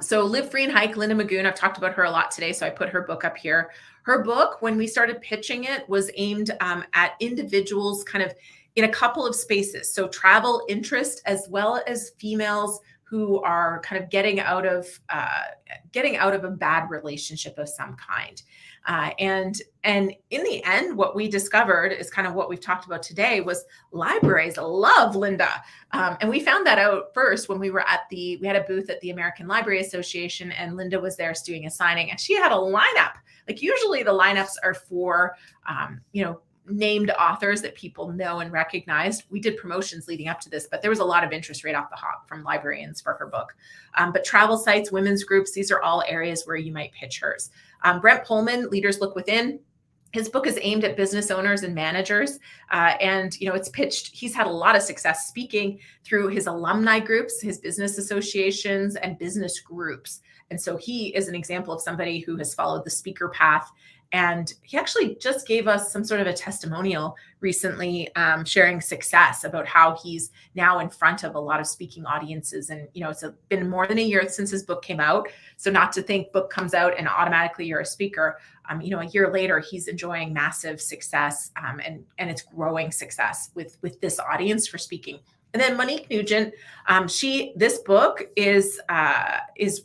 So Live Free and Hike, Linda Magoon, I've talked about her a lot today, so I put her book up here. Her book, when we started pitching it, was aimed at individuals kind of in a couple of spaces. So travel interest, as well as females who are kind of getting out of a bad relationship of some kind. And in the end, what we discovered is kind of what we've talked about today was libraries love Linda. And we found that out first when we had a booth at the American Library Association, and Linda was there doing a signing, and she had a lineup. Like usually the lineups are for, named authors that people know and recognize. We did promotions leading up to this, but there was a lot of interest right off the hop from librarians for her book. But travel sites, women's groups, these are all areas where you might pitch hers. Brent Pullman, Leaders Look Within. His book is aimed at business owners and managers. And it's pitched, he's had a lot of success speaking through his alumni groups, his business associations, and business groups. And so he is an example of somebody who has followed the speaker path. And he actually just gave us some sort of a testimonial recently, sharing success about how he's now in front of a lot of speaking audiences. And, it's been more than a year since his book came out. So not to think book comes out and automatically you're a speaker. A year later, he's enjoying massive success, and it's growing success with this audience for speaking. And then Monique Nugent, this book is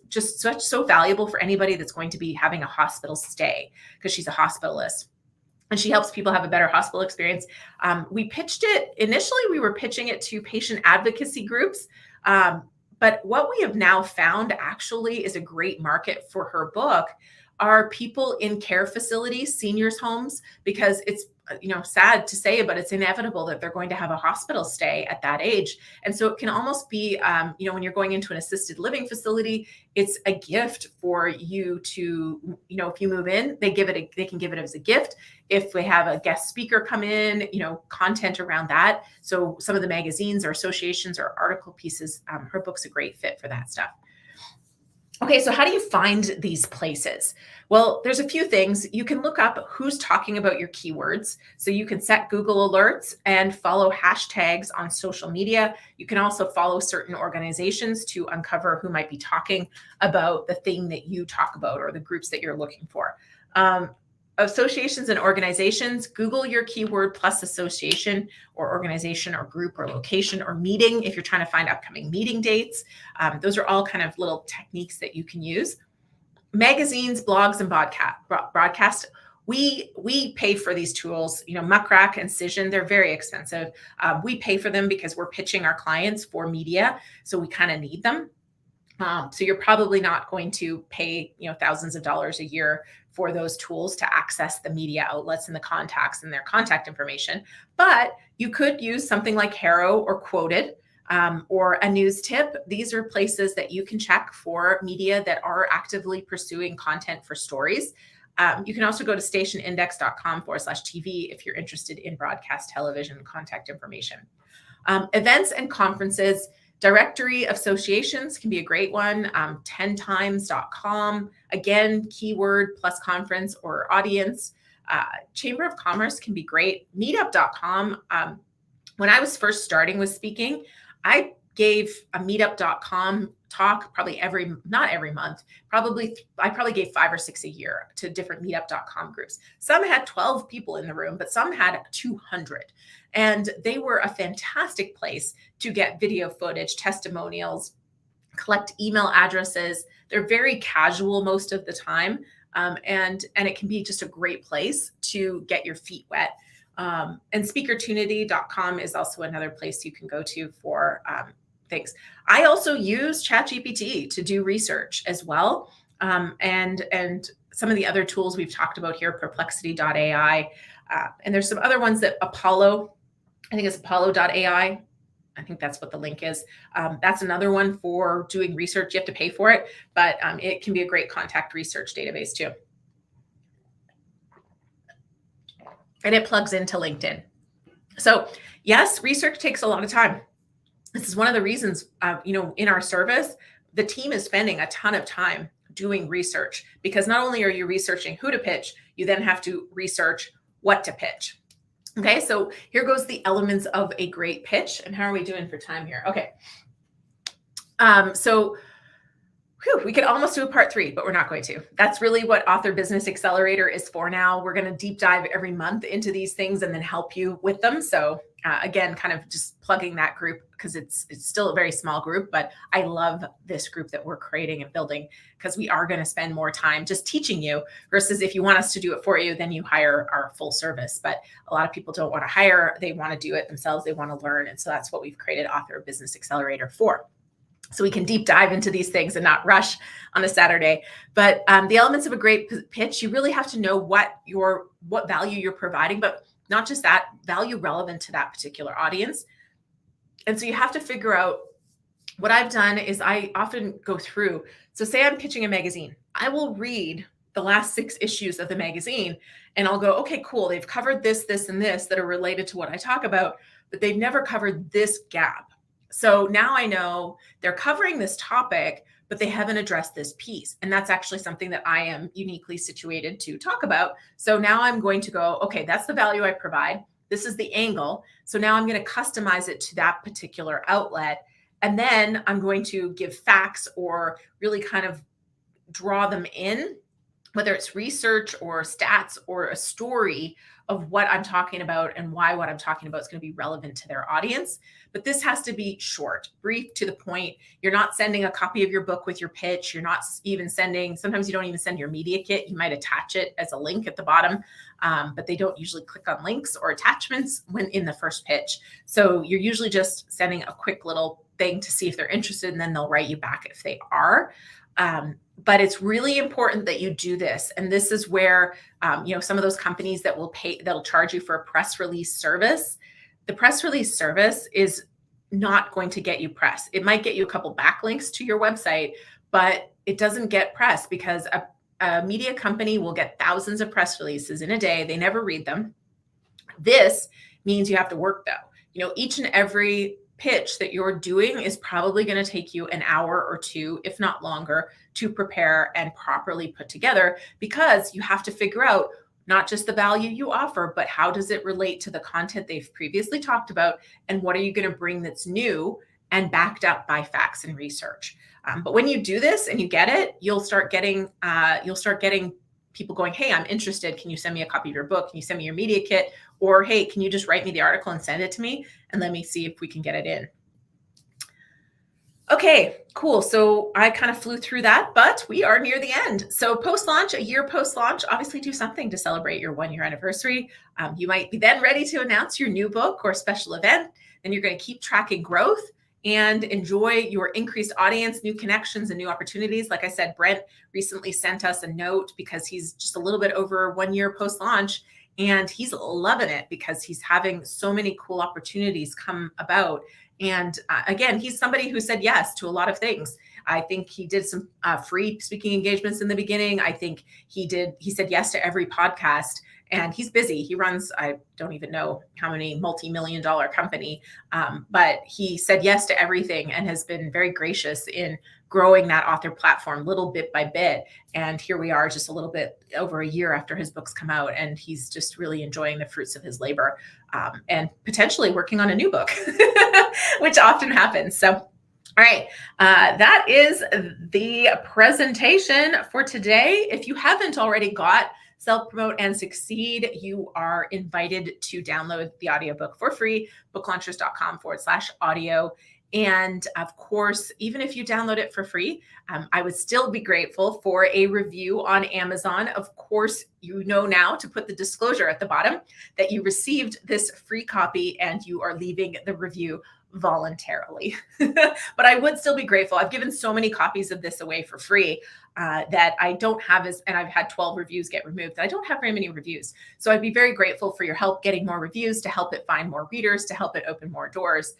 just so valuable for anybody that's going to be having a hospital stay, because she's a hospitalist and she helps people have a better hospital experience. We pitched it initially. We were pitching it to patient advocacy groups, but what we have now found actually is a great market for her book are people in care facilities, seniors' homes, because it's sad to say, but it's inevitable that they're going to have a hospital stay at that age. And so it can almost be, when you're going into an assisted living facility, it's a gift for you to, if you move in, they can give it as a gift. If they have a guest speaker come in, content around that. So some of the magazines or associations or article pieces, her book's a great fit for that stuff. Okay, so how do you find these places? Well, there's a few things. You can look up who's talking about your keywords. So you can set Google alerts and follow hashtags on social media. You can also follow certain organizations to uncover who might be talking about the thing that you talk about or the groups that you're looking for. Associations and organizations, Google your keyword plus association or organization or group or location or meeting if you're trying to find upcoming meeting dates. Those are all kind of little techniques that you can use. Magazines, blogs, and broadcast. We pay for these tools, Muck Rack and Cision, they're very expensive. We pay for them because we're pitching our clients for media, so we kind of need them. So you're probably not going to pay, thousands of dollars a year for those tools to access the media outlets and the contacts and their contact information. But you could use something like Harrow or Quoted or a news tip. These are places that you can check for media that are actively pursuing content for stories. You can also go to stationindex.com/TV if you're interested in broadcast television contact information. Events and conferences. Directory of associations can be a great one. 10times.com, again, keyword plus conference or audience. Chamber of Commerce can be great. Meetup.com. When I was first starting with speaking, I gave a meetup.com talk probably not every month, I probably gave 5 or 6 a year to different meetup.com groups. Some had 12 people in the room, but some had 200. And they were a fantastic place to get video footage, testimonials, collect email addresses. They're very casual most of the time. And it can be just a great place to get your feet wet. And speakertunity.com is also another place you can go to for things. I also use ChatGPT to do research as well. And some of the other tools we've talked about here, perplexity.ai. And there's some other ones that Apollo, I think it's apollo.ai. I think that's what the link is. That's another one for doing research. You have to pay for it, but it can be a great contact research database too. And it plugs into LinkedIn. So yes, research takes a lot of time. This is one of the reasons, in our service, the team is spending a ton of time doing research, because not only are you researching who to pitch, you then have to research what to pitch. Okay, so here goes the elements of a great pitch. And how are we doing for time here? Okay. We could almost do a part 3, but we're not going to. That's really what Author Business Accelerator is for now. We're going to deep dive every month into these things and then help you with them. So again, kind of just plugging that group, because it's still a very small group, but I love this group that we're creating and building, because we are going to spend more time just teaching you, versus if you want us to do it for you, then you hire our full service. But a lot of people don't want to hire. They want to do it themselves. They want to learn. And so that's what we've created Author Business Accelerator for. So we can deep dive into these things and not rush on a Saturday. But the elements of a great pitch, you really have to know what value you're providing, but not just that, value relevant to that particular audience. And so you have to figure out, what I've done is I often go through. So say I'm pitching a magazine. I will read the last 6 issues of the magazine and I'll go, okay, cool. They've covered this, this, and this that are related to what I talk about, but they've never covered this gap. So now I know they're covering this topic, but they haven't addressed this piece. And that's actually something that I am uniquely situated to talk about. So now I'm going to go, okay, that's the value I provide. This is the angle. So now I'm going to customize it to that particular outlet. And then I'm going to give facts or really kind of draw them in, whether it's research or stats or a story of what I'm talking about and why what I'm talking about is going to be relevant to their audience. But this has to be short, brief, to the point. You're not sending a copy of your book with your pitch. You're not even sending, sometimes you don't even send your media kit. You might attach it as a link at the bottom, but they don't usually click on links or attachments when in the first pitch. So you're usually just sending a quick little thing to see if they're interested, and then they'll write you back if they are. But it's really important that you do this. And this is where, some of those companies that that'll charge you for a press release service. The press release service is not going to get you press. It might get you a couple backlinks to your website, but it doesn't get press, because a media company will get thousands of press releases in a day. They never read them. This means you have to work though. Each and every pitch that you're doing is probably going to take you an hour or 2, if not longer, to prepare and properly put together, because you have to figure out not just the value you offer, but how does it relate to the content they've previously talked about, and what are you going to bring that's new and backed up by facts and research. But when you do this and you get it, you'll start getting people going, hey, I'm interested. Can you send me a copy of your book? Can you send me your media kit? Or, hey, can you just write me the article and send it to me? And let me see if we can get it in. Okay, cool. So I kind of flew through that, but we are near the end. So post-launch, a year post-launch, obviously do something to celebrate your 1-year anniversary. You might be then ready to announce your new book or special event. Then you're going to keep tracking growth and enjoy your increased audience, new connections, and new opportunities. Like I said, Brent recently sent us a note because he's just a little bit over 1 year post-launch, and he's loving it because he's having so many cool opportunities come about. And again, he's somebody who said yes to a lot of things. I think he did some free speaking engagements in the beginning. I think he said yes to every podcast. And he's busy. He runs, I don't even know how many multi-million-dollar company, but he said yes to everything and has been very gracious in growing that author platform little bit by bit. And here we are just a little bit over a year after his books come out, and he's just really enjoying the fruits of his labor, and potentially working on a new book, which often happens. So, all right, that is the presentation for today. If you haven't already got Self-Promote and Succeed, you are invited to download the audiobook for free, booklaunchers.com/audio. And of course, even if you download it for free, I would still be grateful for a review on Amazon. Of course, you know now to put the disclosure at the bottom that you received this free copy and you are leaving the review voluntarily. But I would still be grateful. I've given so many copies of this away for free that I don't have and I've had 12 reviews get removed. I don't have very many reviews. So I'd be very grateful for your help getting more reviews to help it find more readers, to help it open more doors.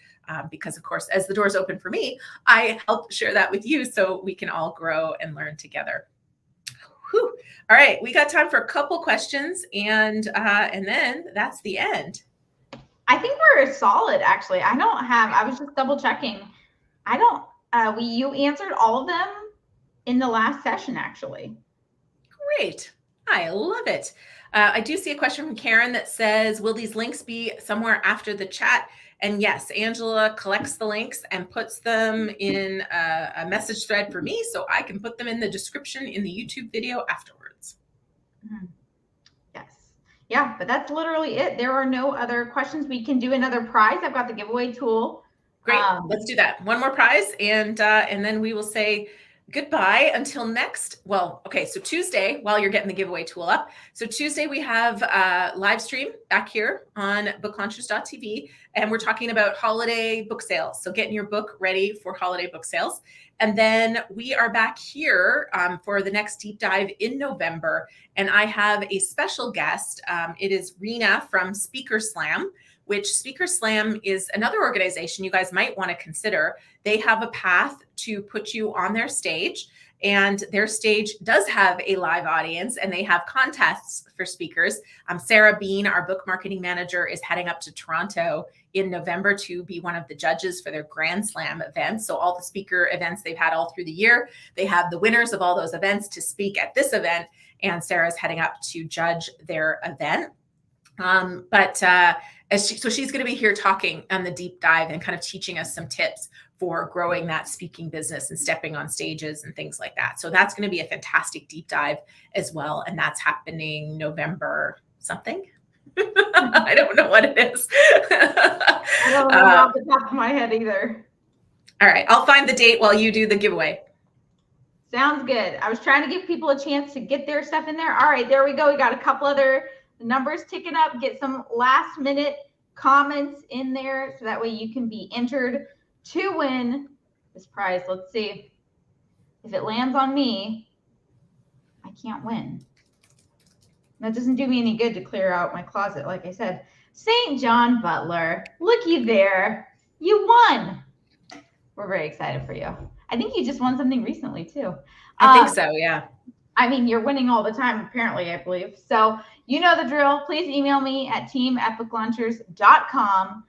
Because of course, as the doors open for me, I help share that with you so we can all grow and learn together. Whew. All right, we got time for a couple questions, and then that's the end. I think we're solid, actually. I was just double checking. You answered all of them in the last session, actually. Great. I love it. I do see a question from Karen that says, will these links be somewhere after the chat? And yes, Angela collects the links and puts them in a message thread for me so I can put them in the description in the YouTube video afterwards. Mm-hmm. Yeah, but that's literally it. There are no other questions. We can do another prize. I've got the giveaway tool. Great. Let's do that. One more prize, and then we will say goodbye until next. Well, okay. So Tuesday, while you're getting the giveaway tool up, so Tuesday we have a live stream back here on booklaunchers.tv, and we're talking about holiday book sales. So getting your book ready for holiday book sales. And then we are back here for the next deep dive in November. And I have a special guest. It is Rena from Speaker Slam, which Speaker Slam is another organization you guys might want to consider. They have a path to put you on their stage, and their stage does have a live audience, and they have contests for speakers. Sarah Bean, our book marketing manager, is heading up to Toronto in November to be one of the judges for their Grand Slam events. So all the speaker events they've had all through the year, they have the winners of all those events to speak at this event, and Sarah's heading up to judge their event. So she's going to be here talking on the deep dive and kind of teaching us some tips for growing that speaking business and stepping on stages and things like that. So that's going to be a fantastic deep dive as well. And that's happening November something. I don't know what it is. I don't know off the top of my head either. All right. I'll find the date while you do the giveaway. Sounds good. I was trying to give people a chance to get their stuff in there. All right, there we go. We got a couple other numbers ticking up. Get some last minute comments in there so that way you can be entered to win this prize. Let's see if it lands on me. I can't win. That doesn't do me any good to clear out my closet, like I said. St. John Butler, looky there. You won. We're very excited for you. I think you just won something recently too. I think so, yeah. I mean, you're winning all the time, apparently, I believe. So you know the drill. Please email me at team@booklaunchers.com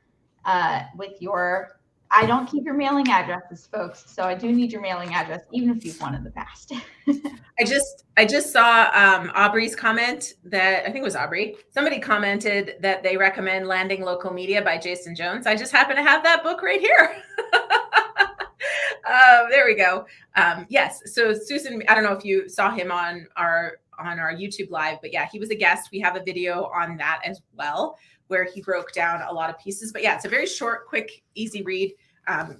with your, I don't keep your mailing addresses, folks. So I do need your mailing address, even if you've won in the past. I just saw Aubrey's comment that, I think it was Aubrey. Somebody commented that they recommend Landing Local Media by Jason Jones. I just happen to have that book right here. There we go. Yes. So Susan, I don't know if you saw him on our YouTube live, but yeah, he was a guest. We have a video on that as well, where he broke down a lot of pieces. But yeah, it's a very short, quick, easy read.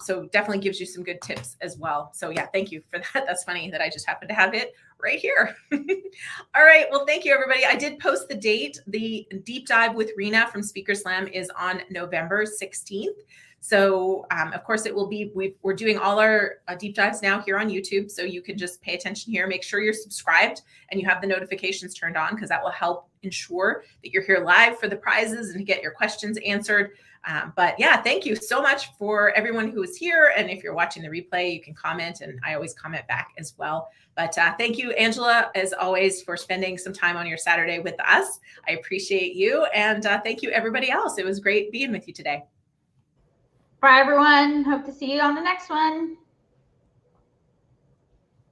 So definitely gives you some good tips as well. So yeah, thank you for that. That's funny that I just happened to have it right here. All right. Well, thank you, everybody. I did post the date. The deep dive with Rena from Speaker Slam is on November 16th. So, of course, it will be, we're doing all our deep dives now here on YouTube. So you can just pay attention here, make sure you're subscribed and you have the notifications turned on, because that will help ensure that you're here live for the prizes and to get your questions answered. But yeah, thank you so much for everyone who is here. And if you're watching the replay, you can comment, and I always comment back as well. But thank you, Angela, as always, for spending some time on your Saturday with us. I appreciate you. And thank you, everybody else. It was great being with you today. Bye, everyone. Hope to see you on the next one.